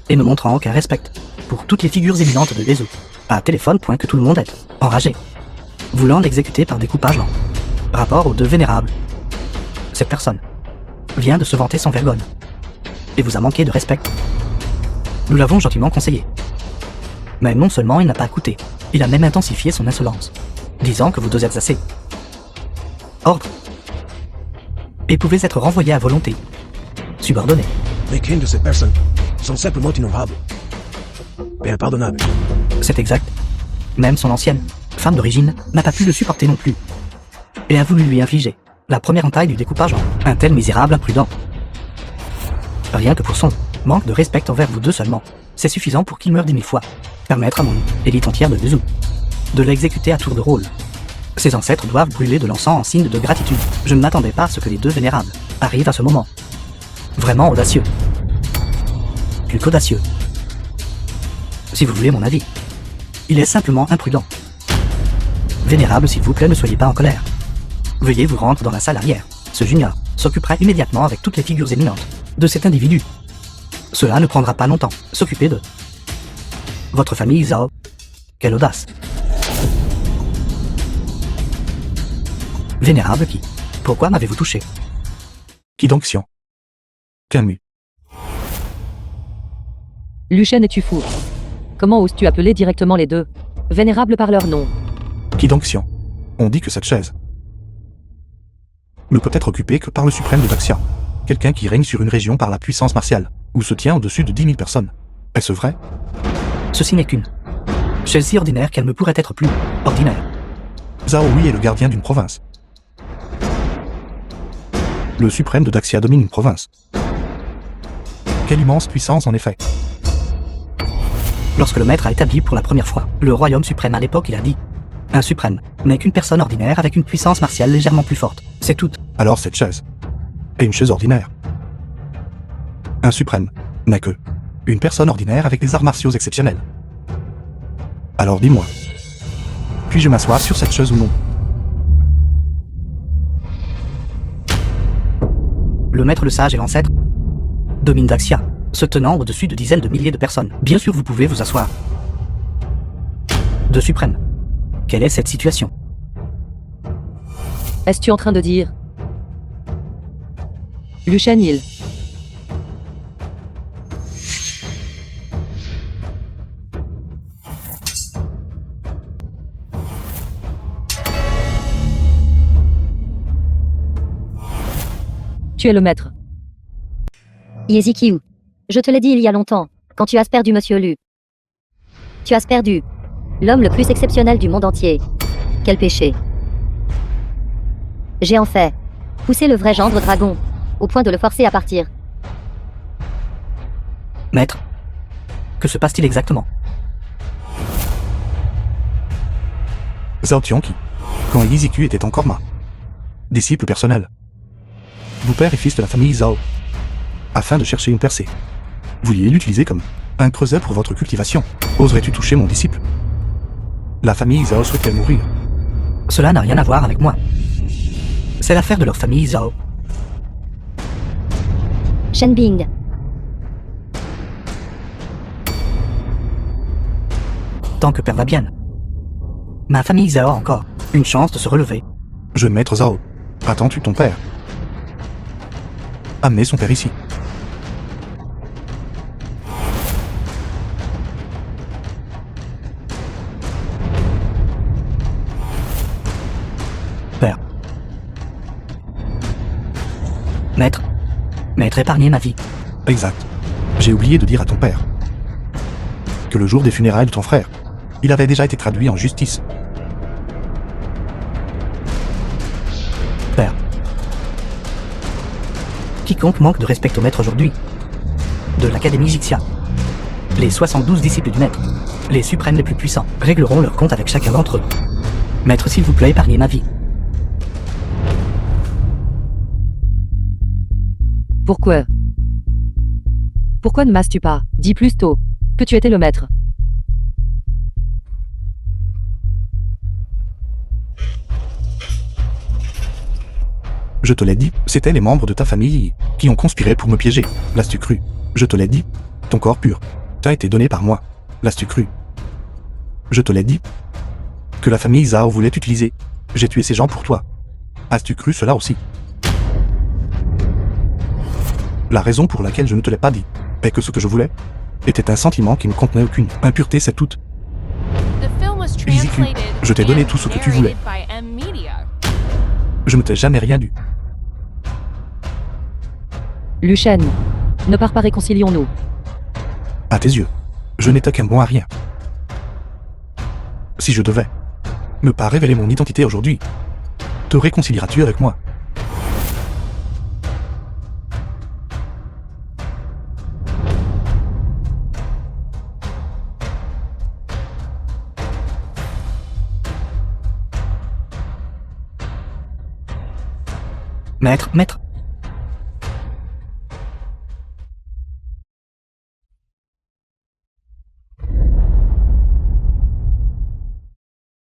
et ne montrant aucun respect pour toutes les figures éminentes de Yezu, à téléphone point que tout le monde est enragé, voulant l'exécuter par découpage lent. Rapport aux deux vénérables. Cette personne vient de se vanter sans vergogne, et vous a manqué de respect. Nous l'avons gentiment conseillé. Mais non seulement il n'a pas écouté, il a même intensifié son insolence, disant que vous deux êtes assez ordre et pouvez être renvoyé à volonté, subordonné. Les crimes de cette personne sont simplement innombrables et impardonnables. C'est exact. Même son ancienne femme d'origine n'a pas pu le supporter non plus, et a voulu lui infliger la première entaille du découpage en un tel misérable imprudent. Rien que pour son manque de respect envers vous deux seulement, c'est suffisant pour qu'il meure 10 000 fois. Permettre à mon élite entière de Yezu de l'exécuter à tour de rôle. Ses ancêtres doivent brûler de l'encens en signe de gratitude. Je ne m'attendais pas à ce que les deux vénérables arrivent à ce moment. Vraiment audacieux. Plus qu'audacieux. Si vous voulez mon avis, il est simplement imprudent. Vénérable, s'il vous plaît, ne soyez pas en colère. Veuillez vous rendre dans la salle arrière. Ce junior s'occupera immédiatement avec toutes les figures éminentes de cet individu. Cela ne prendra pas longtemps. S'occuper de votre famille Zhao. Quelle audace. Vénérable qui? Pourquoi m'avez-vous touché? Qui donc Xian? Camus. Luchen, es-tu fou? Comment oses-tu appeler directement les deux vénérables par leur nom? Qui donc Xian? On dit que cette chaise ne peut être occupée que par le suprême de Daxia, quelqu'un qui règne sur une région par la puissance martiale, où se tient au-dessus de 10 000 personnes. Est-ce vrai? Ceci n'est qu'une chaise si ordinaire qu'elle ne pourrait être plus ordinaire. Zhao Hui est le gardien d'une province. Le suprême de Daxia domine une province. Quelle immense puissance en effet. Lorsque le maître a établi pour la première fois le royaume suprême à l'époque, il a dit: un suprême n'est qu'une personne ordinaire avec une puissance martiale légèrement plus forte. C'est tout. Alors cette chaise est une chaise ordinaire. Un suprême n'est que une personne ordinaire avec des arts martiaux exceptionnels. Alors dis-moi, Puis-je m'asseoir sur cette chaise ou non? Le maître le sage et l'ancêtre domine Daxia, se tenant au-dessus de dizaines de milliers de personnes. Bien sûr, vous pouvez vous asseoir. De suprême. Quelle est cette situation? Est-ce-tu en train de dire Luchen il. Tu es le maître. Yezikiu. Je te l'ai dit il y a longtemps, quand tu as perdu Monsieur Lu. Tu as perdu. L'homme le plus exceptionnel du monde entier. Quel péché. J'ai en fait poussé le vrai gendre dragon, au point de le forcer à partir. Maître, que se passe-t-il exactement? Zhao Tianqi, quand Yiziku était encore ma disciple personnel. Vous père et fils de la famille Zhao. Afin de chercher une percée. Vouliez l'utiliser comme un creuset pour votre cultivation. Oserais-tu toucher mon disciple? La famille Zhao souhaitait mourir. Cela n'a rien à voir avec moi. C'est l'affaire de leur famille Zhao. Shen Bing. Tant que père va bien. Ma famille Zhao a encore une chance de se relever. Jeune maître Zhao, attends-tu ton père? Amenez son père ici. Père. Maître, épargnez ma vie. Exact. J'ai oublié de dire à ton père que le jour des funérailles de ton frère, il avait déjà été traduit en justice. Père. Quiconque manque de respect au maître aujourd'hui, de l'Académie Jixia, les 72 disciples du maître, les suprêmes les plus puissants, régleront leur compte avec chacun d'entre eux. Maître, s'il vous plaît, épargnez ma vie. Pourquoi ne m'as-tu pas dit plus tôt que tu étais le maître? Je te l'ai dit, c'étaient les membres de ta famille qui ont conspiré pour me piéger. L'as-tu cru? Je te l'ai dit, ton corps pur t'a été donné par moi. L'as-tu cru? Je te l'ai dit que la famille Zhao voulait t'utiliser. J'ai tué ces gens pour toi. As-tu cru cela aussi? La raison pour laquelle je ne te l'ai pas dit est que ce que je voulais était un sentiment qui ne contenait aucune impureté, c'est tout. The film was Yiziku, translated je t'ai donné and tout ce que tu voulais. narrated by M Media. Je ne t'ai jamais rien dû. Luchen, ne pars pas, réconcilions-nous. À tes yeux, je n'étais qu'un bon à rien. Si je devais ne pas révéler mon identité aujourd'hui, te réconcilieras-tu avec moi? Maître,